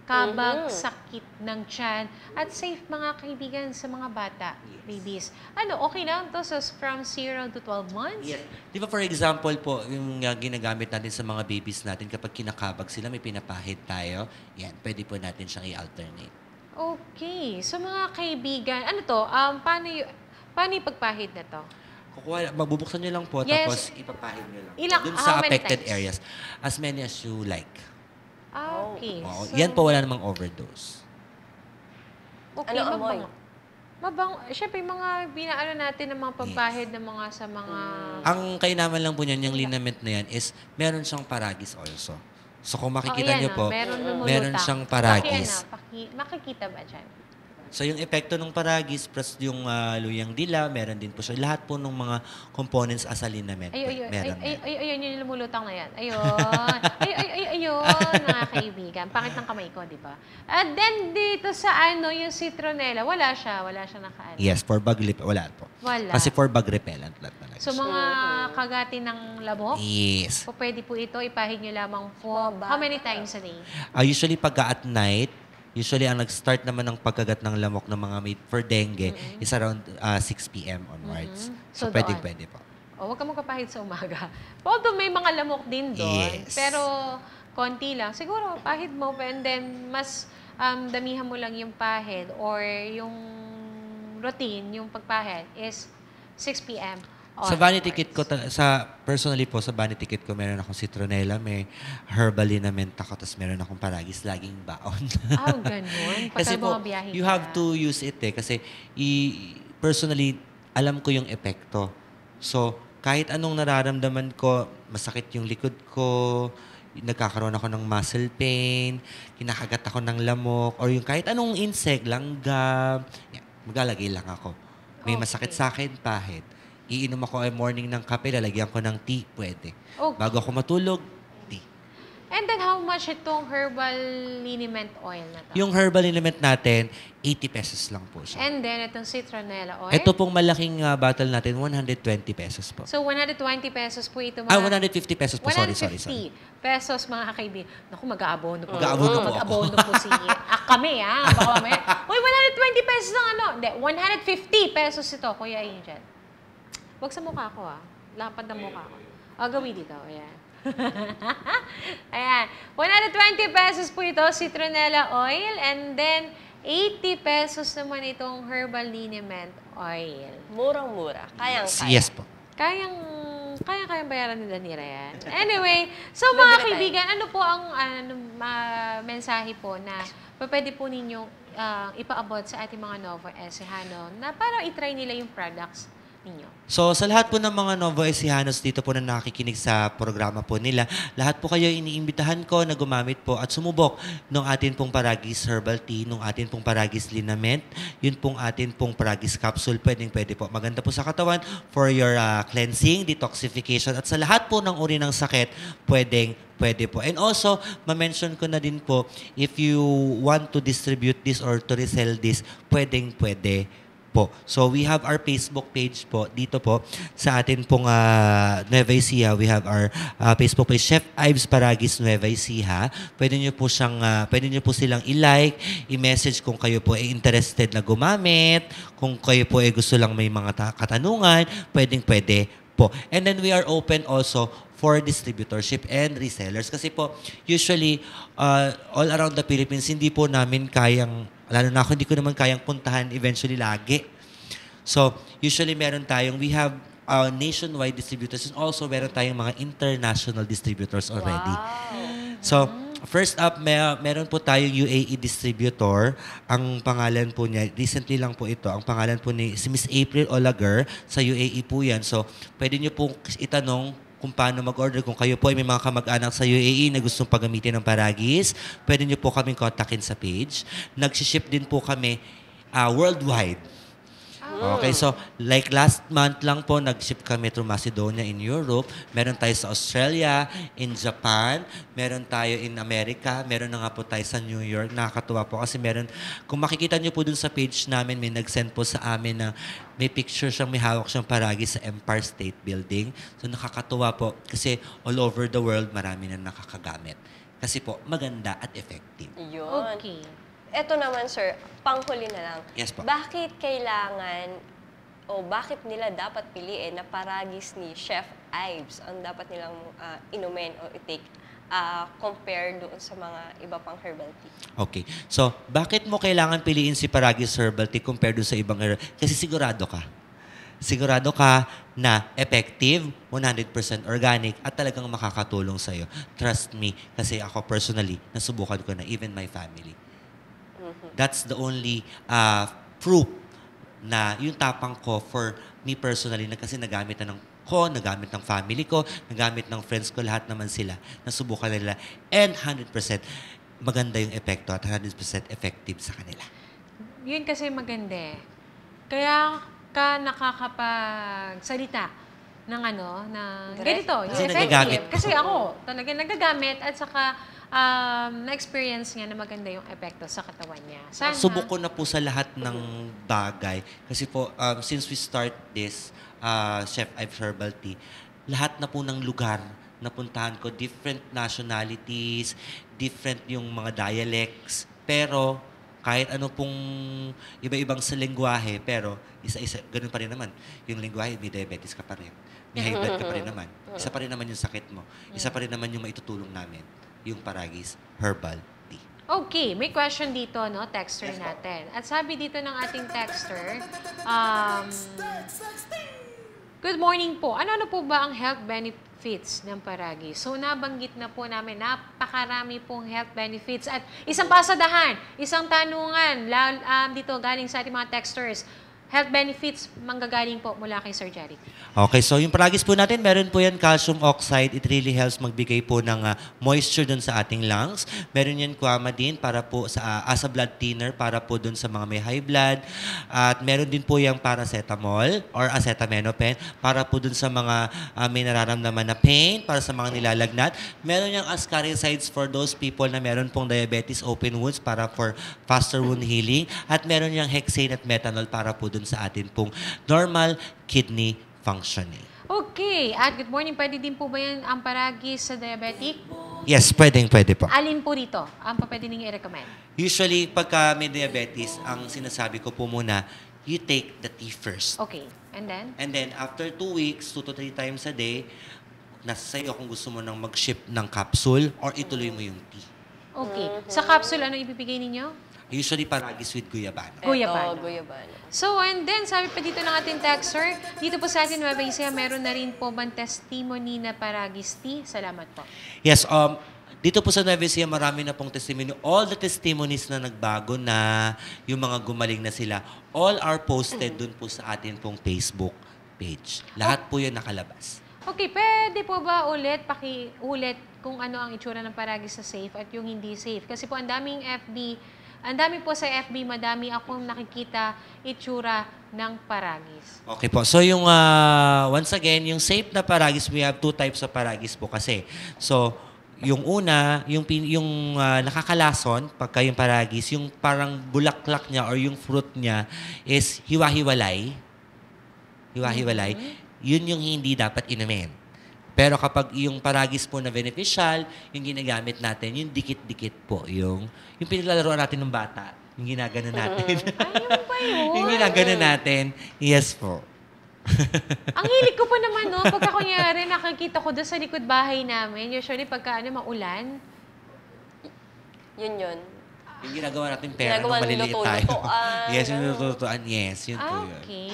kabag, sakit ng tiyan, at safe mga kaibigan sa mga bata, babies. Okay lang to from 0 to 12 months? Yes. Di ba for example po, yung ginagamit natin sa mga babies natin, kapag kinakabag sila, may pinapahid tayo, yan, pwede po natin siyang i-alternate. Okay. So mga kaibigan, paano yung pagpahid na to? Magbubuksan nyo lang po, Yes. tapos ipapahid nyo lang. Dun How sa many affected times? areas. As many as you like. Okay. Oo, So, yan po, wala namang overdose. Okay, Ano amoy? Siyempre, mga binaano natin ng mga pagpahid ng mga sa mga... Ang kainaman lang po niyan, yung linament na yan, is meron siyang paragis also. So kung makikita yan, nyo po, meron lumulutang. meron siyang paragis. Makikita ba dyan? So yung epekto ng paragis plus yung luyang dila, meron din po siya. Lahat po ng mga components as a linament, meron yan. Ayun, yung lumulutang na yan. Ayun. Ayun, mga kaibigan. Pangit ng kamay ko, di ba? At then, dito sa yung citronella, wala siya nakaano. Yes, for bug wala po. Wala. Kasi for bug repellent lahat talaga. So, mga kagati ng lamok, Yes. pwede po ito, ipahid nyo lamang po. How many times a day? Usually pagka at night, ang nag-start naman ng pagkagat ng lamok ng mga made for dengue is around 6 p.m. onwards. So So, pwede po. Huwag ka magpapahid sa umaga. Although may mga lamok din doon. Yes. Pero konti lang. Siguro, pahid mo and then mas damihan mo lang yung pahid or yung routine, yung pagpahid is 6 p.m. Sa vanity kit ko, personally po, sa vanity kit ko, meron akong citronella, may herbal linament ako, tapos meron akong paragis, laging baon. Ganun. Kasi po, mga biyahe you ka. have to use it Kasi personally, alam ko yung epekto. So, kahit anong nararamdaman ko, masakit yung likod ko, nagkakaroon ako ng muscle pain, kinakagat ako ng lamok, or yung kahit anong insect, langgam, maglalagay lang ako. May masakit sa akin, pahid. Iinom ako ay morning ng kape, lalagyan ko ng tea, pwede. Okay. Bago ako matulog, tea. And then how much itong herbal liniment oil na to? Yung herbal element natin, 80 pesos lang po siya. And then itong citronella oil? Ito pong malaking bottle natin, 120 pesos po. So 120 pesos po ito mga... 150 pesos po, sorry. 150 pesos mga kaibigan. Naku, mag-aabono po. Mag-aabono po ako. Mag-aabono po si... kami baka mamaya. Uy, 120 pesos lang Hindi, 150 pesos ito, Kuya Angel. Huwag sa mukha ko Lapad ng mukha ko. Gawin dito. Ayan. Ayan. 120 pesos po ito, citronella oil. And then, 80 pesos naman itong herbal liniment oil. Murang-mura. Kayang-kaya. Yes po. Kayang bayaran ni Danira yan. Anyway, so mga kaibigan, ano po ang mensahe po na pwede po ninyong ipaabot sa ating mga Novo Ecijano na para itry nila yung products ninyo? So, sa lahat po ng mga Novo Ecijanos dito po na nakikinig sa programa po nila, lahat po kayo iniimbitahan ko na gumamit po at sumubok ng atin pong Paragis Herbal Tea, ng atin pong Paragis Linament, yun pong atin pong Paragis Capsule, pwede po. Maganda po sa katawan for your cleansing, detoxification, at sa lahat po ng uri ng sakit, pwede po. And also, ma-mention ko na din po, if you want to distribute this or to resell this, pwede po. So, we have our Facebook page po, dito po, sa atin pong Nueva Ecija. We have our Facebook page, Chef Ives Paragis Nueva Ecija. Pwede nyo po silang i-like, i-message kung kayo po ay interested na gumamit, kung kayo po ay gusto lang may mga katanungan, pwede po. And then, we are open also for distributorship and resellers. Kasi po, usually, all around the Philippines, hindi po namin kayang, lalo na ako, hindi ko naman kayang puntahan eventually lagi. So, usually we have nationwide distributors and also meron tayong mga international distributors already. Wow. So, first up, meron po tayong UAE distributor. Ang pangalan po niya, recently lang po ito, ang pangalan po ni si Miss April Olager, sa UAE po yan. So, pwede niyo po itanong kung paano mag-order. Kung kayo po ay may mga kamag-anak sa UAE na gustong paggamitin ng Paragis, pwede niyo po kaming kontakin sa page. Nag-ship din po kami worldwide. Okay, so like last month lang po, nag-ship kami through Macedonia in Europe. Meron tayo sa Australia, in Japan, meron tayo in America, meron na nga po tayo sa New York. Nakakatuwa po kasi meron, kung makikita nyo po dun sa page namin, may nag-send po sa amin na may picture siyang, may hawak siyang paragi sa Empire State Building. So nakakatuwa po kasi all over the world, marami na nakakagamit. Kasi po, maganda at effective. Yun. Okay. Eto naman, sir, panghuli na lang. Yes po. Bakit kailangan o bakit nila dapat piliin na paragis ni Chef Ives ang dapat nilang inumin o i-take compare doon sa mga iba pang herbal tea? Okay. So, bakit mo kailangan piliin si Paragis Herbal Tea compared doon sa ibang herbal? Kasi sigurado ka. Sigurado ka na effective, 100% organic, at talagang makakatulong sa'yo. Trust me, kasi ako personally, nasubukan ko na, even my family. That's the only proof na yung tapang ko for me personally na kasi nagamit na nagamit ng family ko, nagamit ng friends ko, lahat naman sila. Nasubukan nila. And 100% maganda yung epekto at 100% effective sa kanila. Yun kasi maganda eh. Kaya ka nakakapagsalita ng ganito, yung Kasi effective. nagagamit. Kasi ako, talaga nagagamit at saka na-experience niya na maganda yung epekto sa katawan niya. Sana, Subok ko na po sa lahat ng bagay. Kasi po, since we start this Chef Ives Herbal Tea, lahat na po ng lugar napuntahan ko, different nationalities, different yung mga dialects, pero kahit ano pong iba-ibang sa lengguwahe, pero isa-isa, ganun pa rin naman. Yung lengguwahe, may diabetes ka pa rin. May high blood ka pa rin naman. Isa pa rin naman yung sakit mo. Isa pa rin naman yung maitutulong namin. Yung Paragis Herbal Tea. Okay, may question dito, no? Texter natin. At sabi dito ng ating texter, good morning po. Ano po ba ang health benefits ng Paragis? So, nabanggit na po namin, napakarami pong health benefits. At isang pasadahan, isang tanungan, dito galing sa ating mga texters, health benefits manggagaling po mula kay Sir Jeric. Okay, so yung Paragis po natin, meron po yan calcium oxide. It really helps magbigay po ng moisture dun sa ating lungs. Meron yan Coumadin para po as a blood thinner para po dun sa mga may high blood. At meron din po yung paracetamol or acetaminophen para po dun sa mga may nararamdaman na pain, para sa mga nilalagnat. Meron yung ascaricides for those people na meron pong diabetes, open wounds para for faster wound healing. At meron yung hexane at methanol para po dun sa atin pong normal kidney functioning. Okay, at good morning. Pwede din po ba yan ang Paragis sa diabetic? Yes, pwede po. Alin po dito ang pwede ninyo i-recommend? Usually, pagka may diabetes, ang sinasabi ko po muna, you take the tea first. Okay, and then? And then, after 2 weeks, 2 to 3 times a day, nasa sa'yo kung gusto mo nang mag-ship ng capsule or ituloy mo yung tea. Okay. Sa capsule, ano ibibigay ninyo? Usually, Paragis with guyabano. Guyabano. Guyabano. So, and then, sabi pa dito ng ating texter, dito po sa atin, Nueva Ecija, meron na rin po bang testimony na Paragis tea? Salamat po. Yes, dito po sa Nueva Ecija, marami na pong testimony. All the testimonies na nagbago na, yung mga gumaling na sila, all are posted dun po sa atin pong Facebook page. Lahat po yun nakalabas. Okay, pwede po ba ulit, pakiulit kung ano ang itsura ng Paragis sa safe at yung hindi safe? Kasi po, ang dami po sa FB, madami akong nakikita itsura ng Paragis. Okay po. So yung, once again, yung safe na Paragis, we have 2 types of Paragis po kasi. So, yung una, yung nakakalason, pagka yung Paragis, yung parang bulaklak niya or yung fruit niya is hiwa-hiwalay. Hiwa-hiwalay. Yun yung hindi dapat inumin. Pero kapag yung Paragis po na beneficial, yung ginagamit natin, yung dikit-dikit po, yung pinaglalaro natin ng bata, yung ginagano natin. Ayun ba yun? Yung ginagano natin, yes po. Ang hilig ko pa naman, no? Pagka kunyari, nakikita ko doon sa likod bahay namin, usually pagka maulan. Yun. Yung ginagawa natin pera nung Ginagawa maliliit luto-lutoan, tayo. Yes, yung ganun. luto-lutoan. Yes, yun po yun. Okay.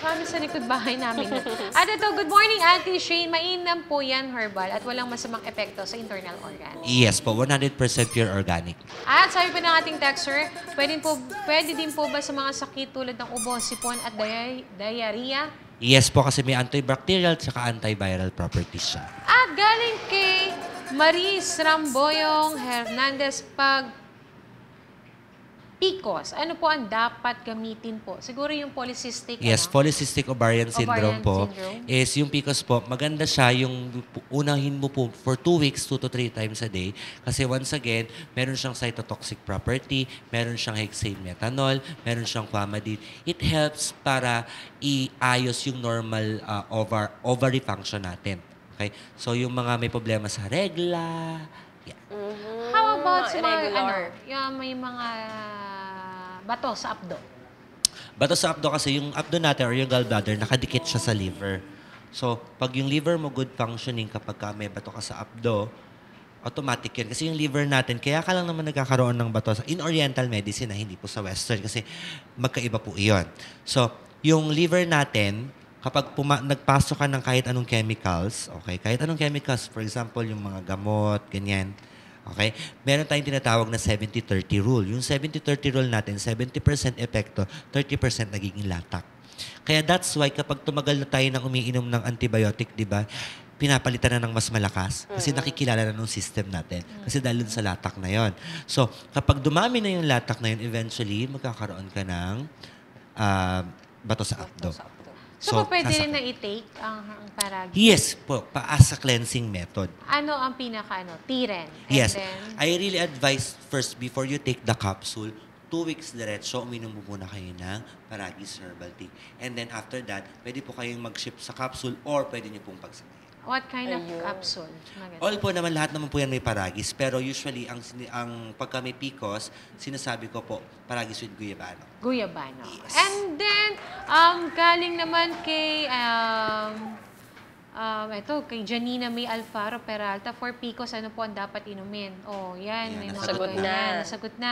Kami sa likod bahay namin. At ito, good morning, Auntie Shane. Mainam po yan, herbal, at walang masamang epekto sa internal organs. Yes po, 100% pure organic. At sabi pa ng ating texter, pwede din po ba sa mga sakit tulad ng ubo, sipon at diarrhea? Yes po, kasi may antibacterial at antiviral properties siya. At galing kay Maris Ramboyong Hernandez PCOS, ano po ang dapat gamitin po? Siguro yung polycystic, Yes, polycystic ovarian syndrome Ovarian po syndrome. is yung PCOS po, maganda siya yung unahin mo po for 2 weeks, 2 to 3 times a day. Kasi once again, meron siyang cytotoxic property, meron siyang hexane methanol, meron siyang famotidine. It helps para iayos yung normal ovary function natin. Okay? So yung mga may problema sa regla, yeah. How about sa mga, Irregular. yung may mga bato sa abdo? Bato sa abdo kasi yung abdo natin or yung gallbladder, nakadikit siya sa liver. So, pag yung liver mo good functioning kapag ka may bato ka sa abdo, automatic yun. Kasi yung liver natin, kaya ka lang naman nagkakaroon ng bato in Oriental medicine na hindi po sa Western kasi magkaiba po iyon. So, yung liver natin, kapag nagpasok ka ng kahit anong chemicals, okay, kahit anong chemicals, for example, yung mga gamot, ganyan, okay, meron tayong tinatawag na 70-30 rule. Yung 70-30 rule natin, 70% epekto, 30% nagiging latak. Kaya that's why kapag tumagal na tayo ng umiinom ng antibiotic, di ba, pinapalitan na ng mas malakas kasi nakikilala na ng system natin. Kasi dahil dun sa latak na yon. So, kapag dumami na yung latak na yun, eventually, magkakaroon ka ng bato sa abdo. So, pwede sasakit. rin na i-take ang Paragis? Yes po, as a cleansing method. Ano ang Tiren? And Yes. then, I really advise first, before you take the capsule, 2 weeks diretso, uminom mo muna kayo ng Paragis Herbal Tea. And then after that, pwede po kayong mag-ship sa capsule or pwede nyo pong pagsamahin. what kind of Ayun. capsule? Maganda. All po naman, lahat naman po yan may Paragis. Pero usually, ang pagka may PCOS, sinasabi ko po, Paragis with Guyabano. Guyabano. Yes. And then, galing naman kay, kay Janina May Alfaro Peralta, for PCOS, ano po ang dapat inumin? Oh, yan. Yan, May mga nasagot ganyan. na. Nasagot na.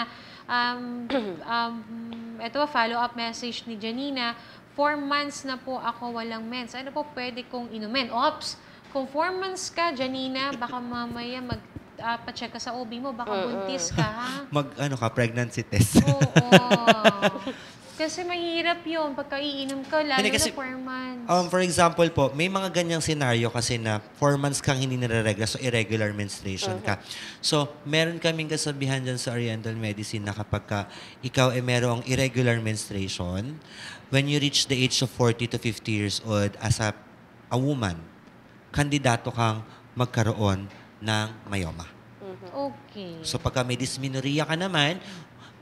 Ito, follow-up message ni Janina. 4 months na po ako walang mens. Ano po pwede kong inumin? Ops! Kung 4 months ka, Janina, baka mamaya pa-check ka sa OB mo, baka buntis ka, ha? Pregnancy test. Oo. Kasi mahirap yun. Pagka iinom ka, lalo Hindi, kasi, na 4 months. For example po, may mga ganyang senaryo kasi na 4 months kang hindi nire-regla, so irregular menstruation ka. So, meron kaming kasabihan dyan sa Oriental Medicine na kapag ka ikaw ay merong irregular menstruation, when you reach the age of 40 to 50 years old as a woman, kandidato kang magkaroon ng myoma. Okay. So pagka may dysmenorrhea ka naman,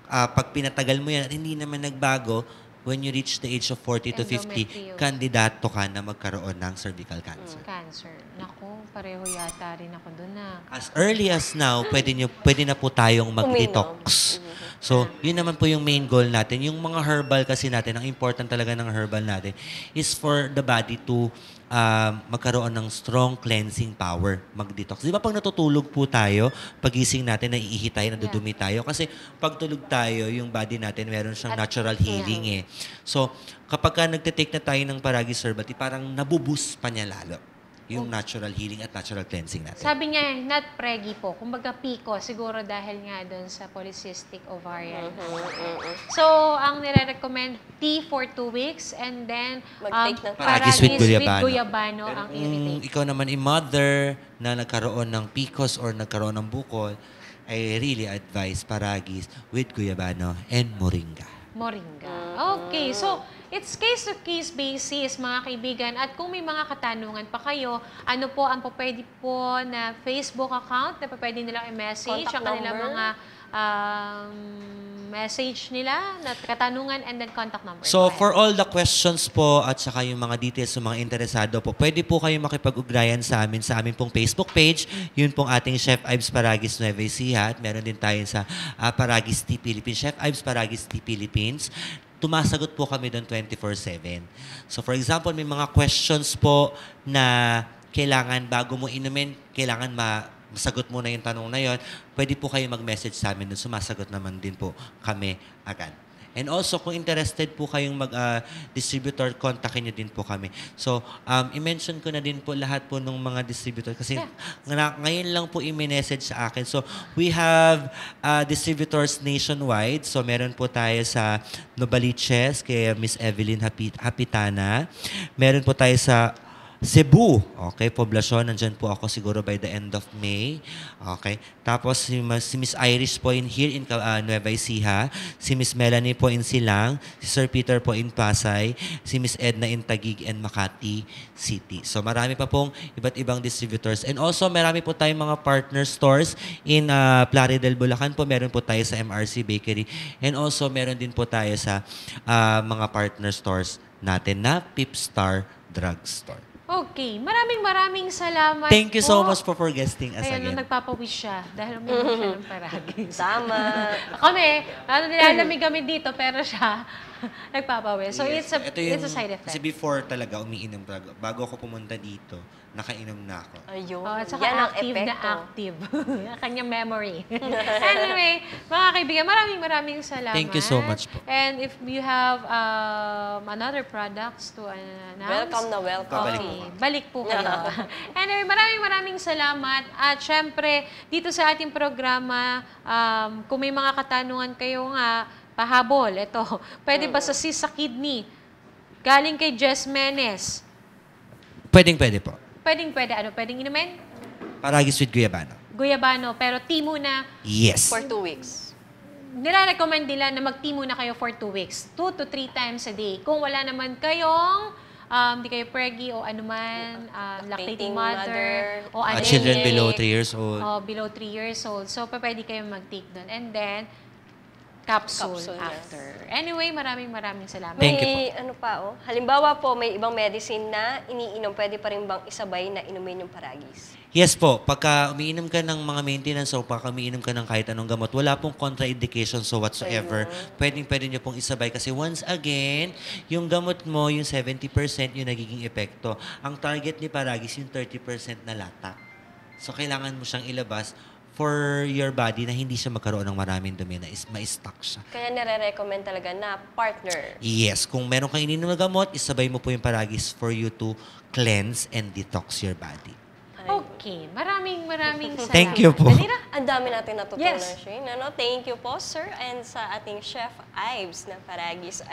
pag pinatagal mo yan at hindi naman nagbago, when you reach the age of 40 to 50, Endometriosis. kandidato ka na magkaroon ng cervical cancer. Cancer. Naku, pareho yata rin ako dun na. As early as now, pwede na po tayong mag-detox. So, yun naman po yung main goal natin. Yung mga herbal kasi natin, ang important talaga ng herbal natin is for the body to magkaroon ng strong cleansing power, mag-detox. Di ba pag natutulog po tayo, pagising natin, naiihi tayo, nadudumi tayo. Kasi pag tulog tayo, yung body natin, meron siyang natural healing eh. So, kapag ka nagtitake na tayo ng Paragis Herbal Tea, parang nabuboost pa niya lalo yung natural healing at natural cleansing natin. Sabi niya, not preggy po. Kumbaga PCOS, siguro dahil nga dun sa polycystic ovarian. So, ang nire-recommend, tea for 2 weeks and then Mag-take ng Paragis with Guyabano. ang Kung i-take. ikaw naman mother na nagkaroon ng PCOS or nagkaroon ng bukol, I really advise Paragis with Guyabano and Moringa. Moringa. Okay, so it's case-to-case basis, mga kaibigan. At kung may mga katanungan pa kayo, ano po ang pwede po na Facebook account na pwede nilang i-message Contact ang kanilang number. mga message nila, na katanungan, and then contact number. So, Go ahead. for all the questions po at saka yung mga details ng mga interesado po, pwede po kayo makipag-ugnayan sa amin pong Facebook page. Yun pong ating Chef Ives Paragis Nueva Ecija. At meron din tayo sa Paragis Tea Philippines. Chef Ives Paragis Tea Philippines. Tumasagot po kami doon 24/7. So, for example, may mga questions po na kailangan bago mo inumin, kailangan masagot mo na yung tanong na yon, pwede po kayo mag-message sa amin doon. Sumasagot naman din po kami agad. And also, kung interested po kayong mag-distributor, kontakin nyo din po kami. So, i-mention ko na din po lahat po ng mga distributor kasi ngayon lang po i-message sa akin. So, we have distributors nationwide. So, meron po tayo sa Novaliches kay Miss Evelyn Hapitana. Meron po tayo sa Cebu. Okay, poblasyon. Nandyan po ako siguro by the end of May. Okay. Tapos si Miss Irish po here in Nueva Ecija. Si Miss Melanie po in Silang. Si Sir Peter po in Pasay. Si Miss Edna in Taguig and Makati City. So marami pa pong iba't ibang distributors. And also marami po tayong mga partner stores in Plaridel, Bulacan po. Meron po tayo sa MRC Bakery. And also meron din po tayo sa mga partner stores natin na Pipstar Drugstore. Okay, maraming salamat Thank you po. so much po for guesting us Ayun, again. nagpapawis siya dahil uminom siya ng paragis. Tama. Kami, nilalamig kami dito, pero siya nagpapawis. So, Yes. Ito it's a side effect. Kasi before talaga, umiinom talaga. Bago ako pumunta dito, nakainom na ako. Ayun. Oh, at saka Yan ang active na epekto. active. Ang kanyang memory. Anyway, mga kaibigan, maraming salamat. Thank you so much po. And if you have another products to announce, Welcome na welcome. Babalik okay, po. balik po kayo. Anyway, maraming salamat. At syempre, dito sa ating programa, kung may mga katanungan kayo nga, pahabol, ito, pwede ba sa cyst sa kidney? Galing kay Jess Menes. Pwede po. Pwedeng inumin? Paragis with Guyabano. Guyabano, pero tea muna. Yes. For 2 weeks. Nire-recommend nila na mag-tea muna kayo for 2 weeks. 2 to 3 times a day. Kung wala naman kayong, di kayo preggy o anuman, lactating mother, o At anemic, children below 3 years old. below 3 years old. So, pwede kayo mag-take doon. And then, capsule Capsule, yes. after. Anyway, maraming salamat. Thank you po. May ano pa, halimbawa po, may ibang medicine na iniinom, pwede pa rin bang isabay na inumin yung paragis? Yes po, pagka umiinom ka ng mga maintenance o pagka umiinom ka ng kahit anong gamot, wala pong contraindication so whatsoever. Pwede nyo pong isabay kasi once again, yung gamot mo, yung 70% yung nagiging epekto. Ang target ni Paragis, yung 30% na lata. So kailangan mo siyang ilabas for your body na hindi siya magkaroon ng maraming dumi na ma-stock siya. Kaya nare-recommend talaga na partner. Yes, kung meron kang ininom na gamot, isabay mo po yung Paragis for you to cleanse and detox your body. Okay, maraming salamat. Thank you po. Dalira, ang dami natin natutunan, Yes. Shane. Thank you po, sir, and sa ating Chef Ives na Paragis.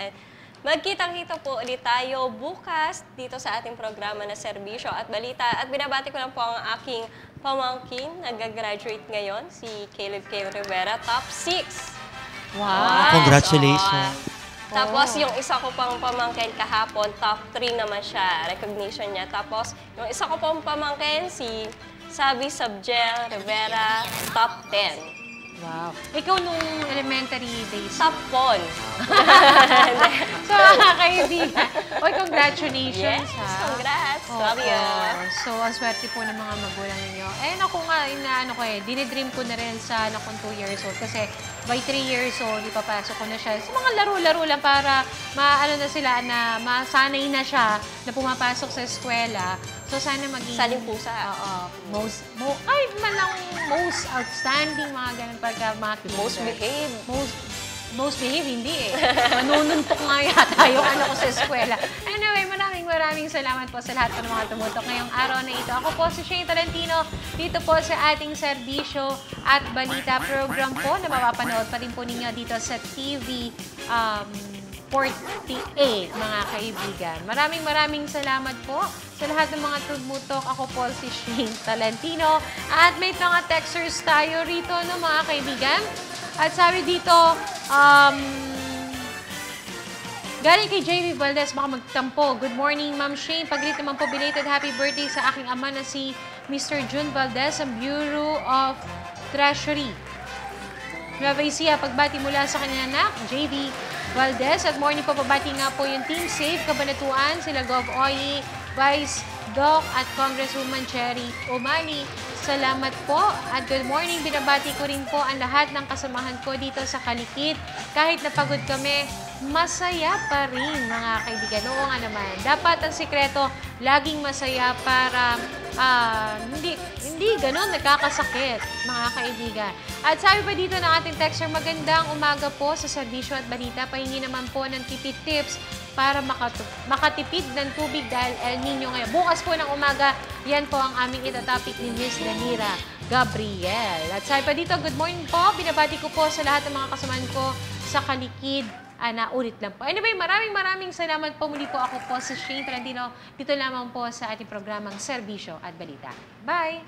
Magkitang-kita po ulit tayo bukas dito sa ating programa na Serbisyo at Balita. At binabati ko lang po ang aking pamangkin, nag-graduate ngayon, si Caleb K. Rivera, top 6. Wow. Congratulations. Tapos yung isa ko pang pamangkin kahapon, top 3 naman siya, recognition niya. Tapos yung isa ko pang pamangkin, si Sabi Sabjel Rivera, top 10. Wow. Ikaw nung elementary days. Top 1. So, mga kaibigan. Oy, congratulations, Yes, ha? congrats. Oo. Love you. So, ang swerte po ng mga magulang ninyo. Eh, ako nga, dinidream ko na rin sa anak kong 2 years old. Kasi by 3 years old, ipapasok ko na siya sa mga laro-laro lang para masanay na siya na pumapasok sa eskwela. So, sana maging... Saling pusa. Oo. Most outstanding, mga ganun pagka mga kinder. Most behave. Most behave, hindi eh. Manununtok nga yata yung ko sa eskwela. Anyway, maraming salamat po sa lahat po ng mga tumutok ngayong araw na ito. Ako po si Shane Tolentino, dito po sa ating Serbisyo at Balita program po na mapapanood pa rin po ninyo dito sa TV 48, mga kaibigan. Maraming salamat po sa lahat ng mga tumutok. Ako po si Shane Tolentino. At may mga texters tayo rito, no, mga kaibigan. At sabi dito, galing kay JV Valdez, baka magtampo. Good morning, Ma'am Shane. Pag-greet naman po, belated happy birthday sa aking ama na si Mr. June Valdez, ang Bureau of Treasury. Nueva Ecija, pagbati mula sa kanya anak, JV Valdez. At morning po, pabati nga po yung Team Safe, Kabanatuan, sila Gov. Oye, Vice Doc at Congresswoman Cherry Umali. Salamat po at good morning. Binabati ko rin po ang lahat ng kasamahan ko dito sa Kalikid. Kahit napagod kami, masaya pa rin, mga kaibigan. Oo nga naman. Dapat ang sikreto, laging masaya para hindi ganun nakakasakit, mga kaibigan. At sabi pa dito ng ating texter, magandang umaga po sa Serbisyo at Balita. Pahingi naman po ng tipid tips para makatipid ng tubig dahil El Nino ngayon. Bukas po ng umaga, yan po ang aming itatopic ni Miss Danira Gabriel. At sabi pa dito, good morning po. Binabati ko po sa lahat ng mga kasamahan ko sa Kalikid naulit lang po. Anyway, maraming salamat po. Muli po ako po si Shane Trentino. Dito lamang po sa ating programang Serbisyo at Balita. Bye!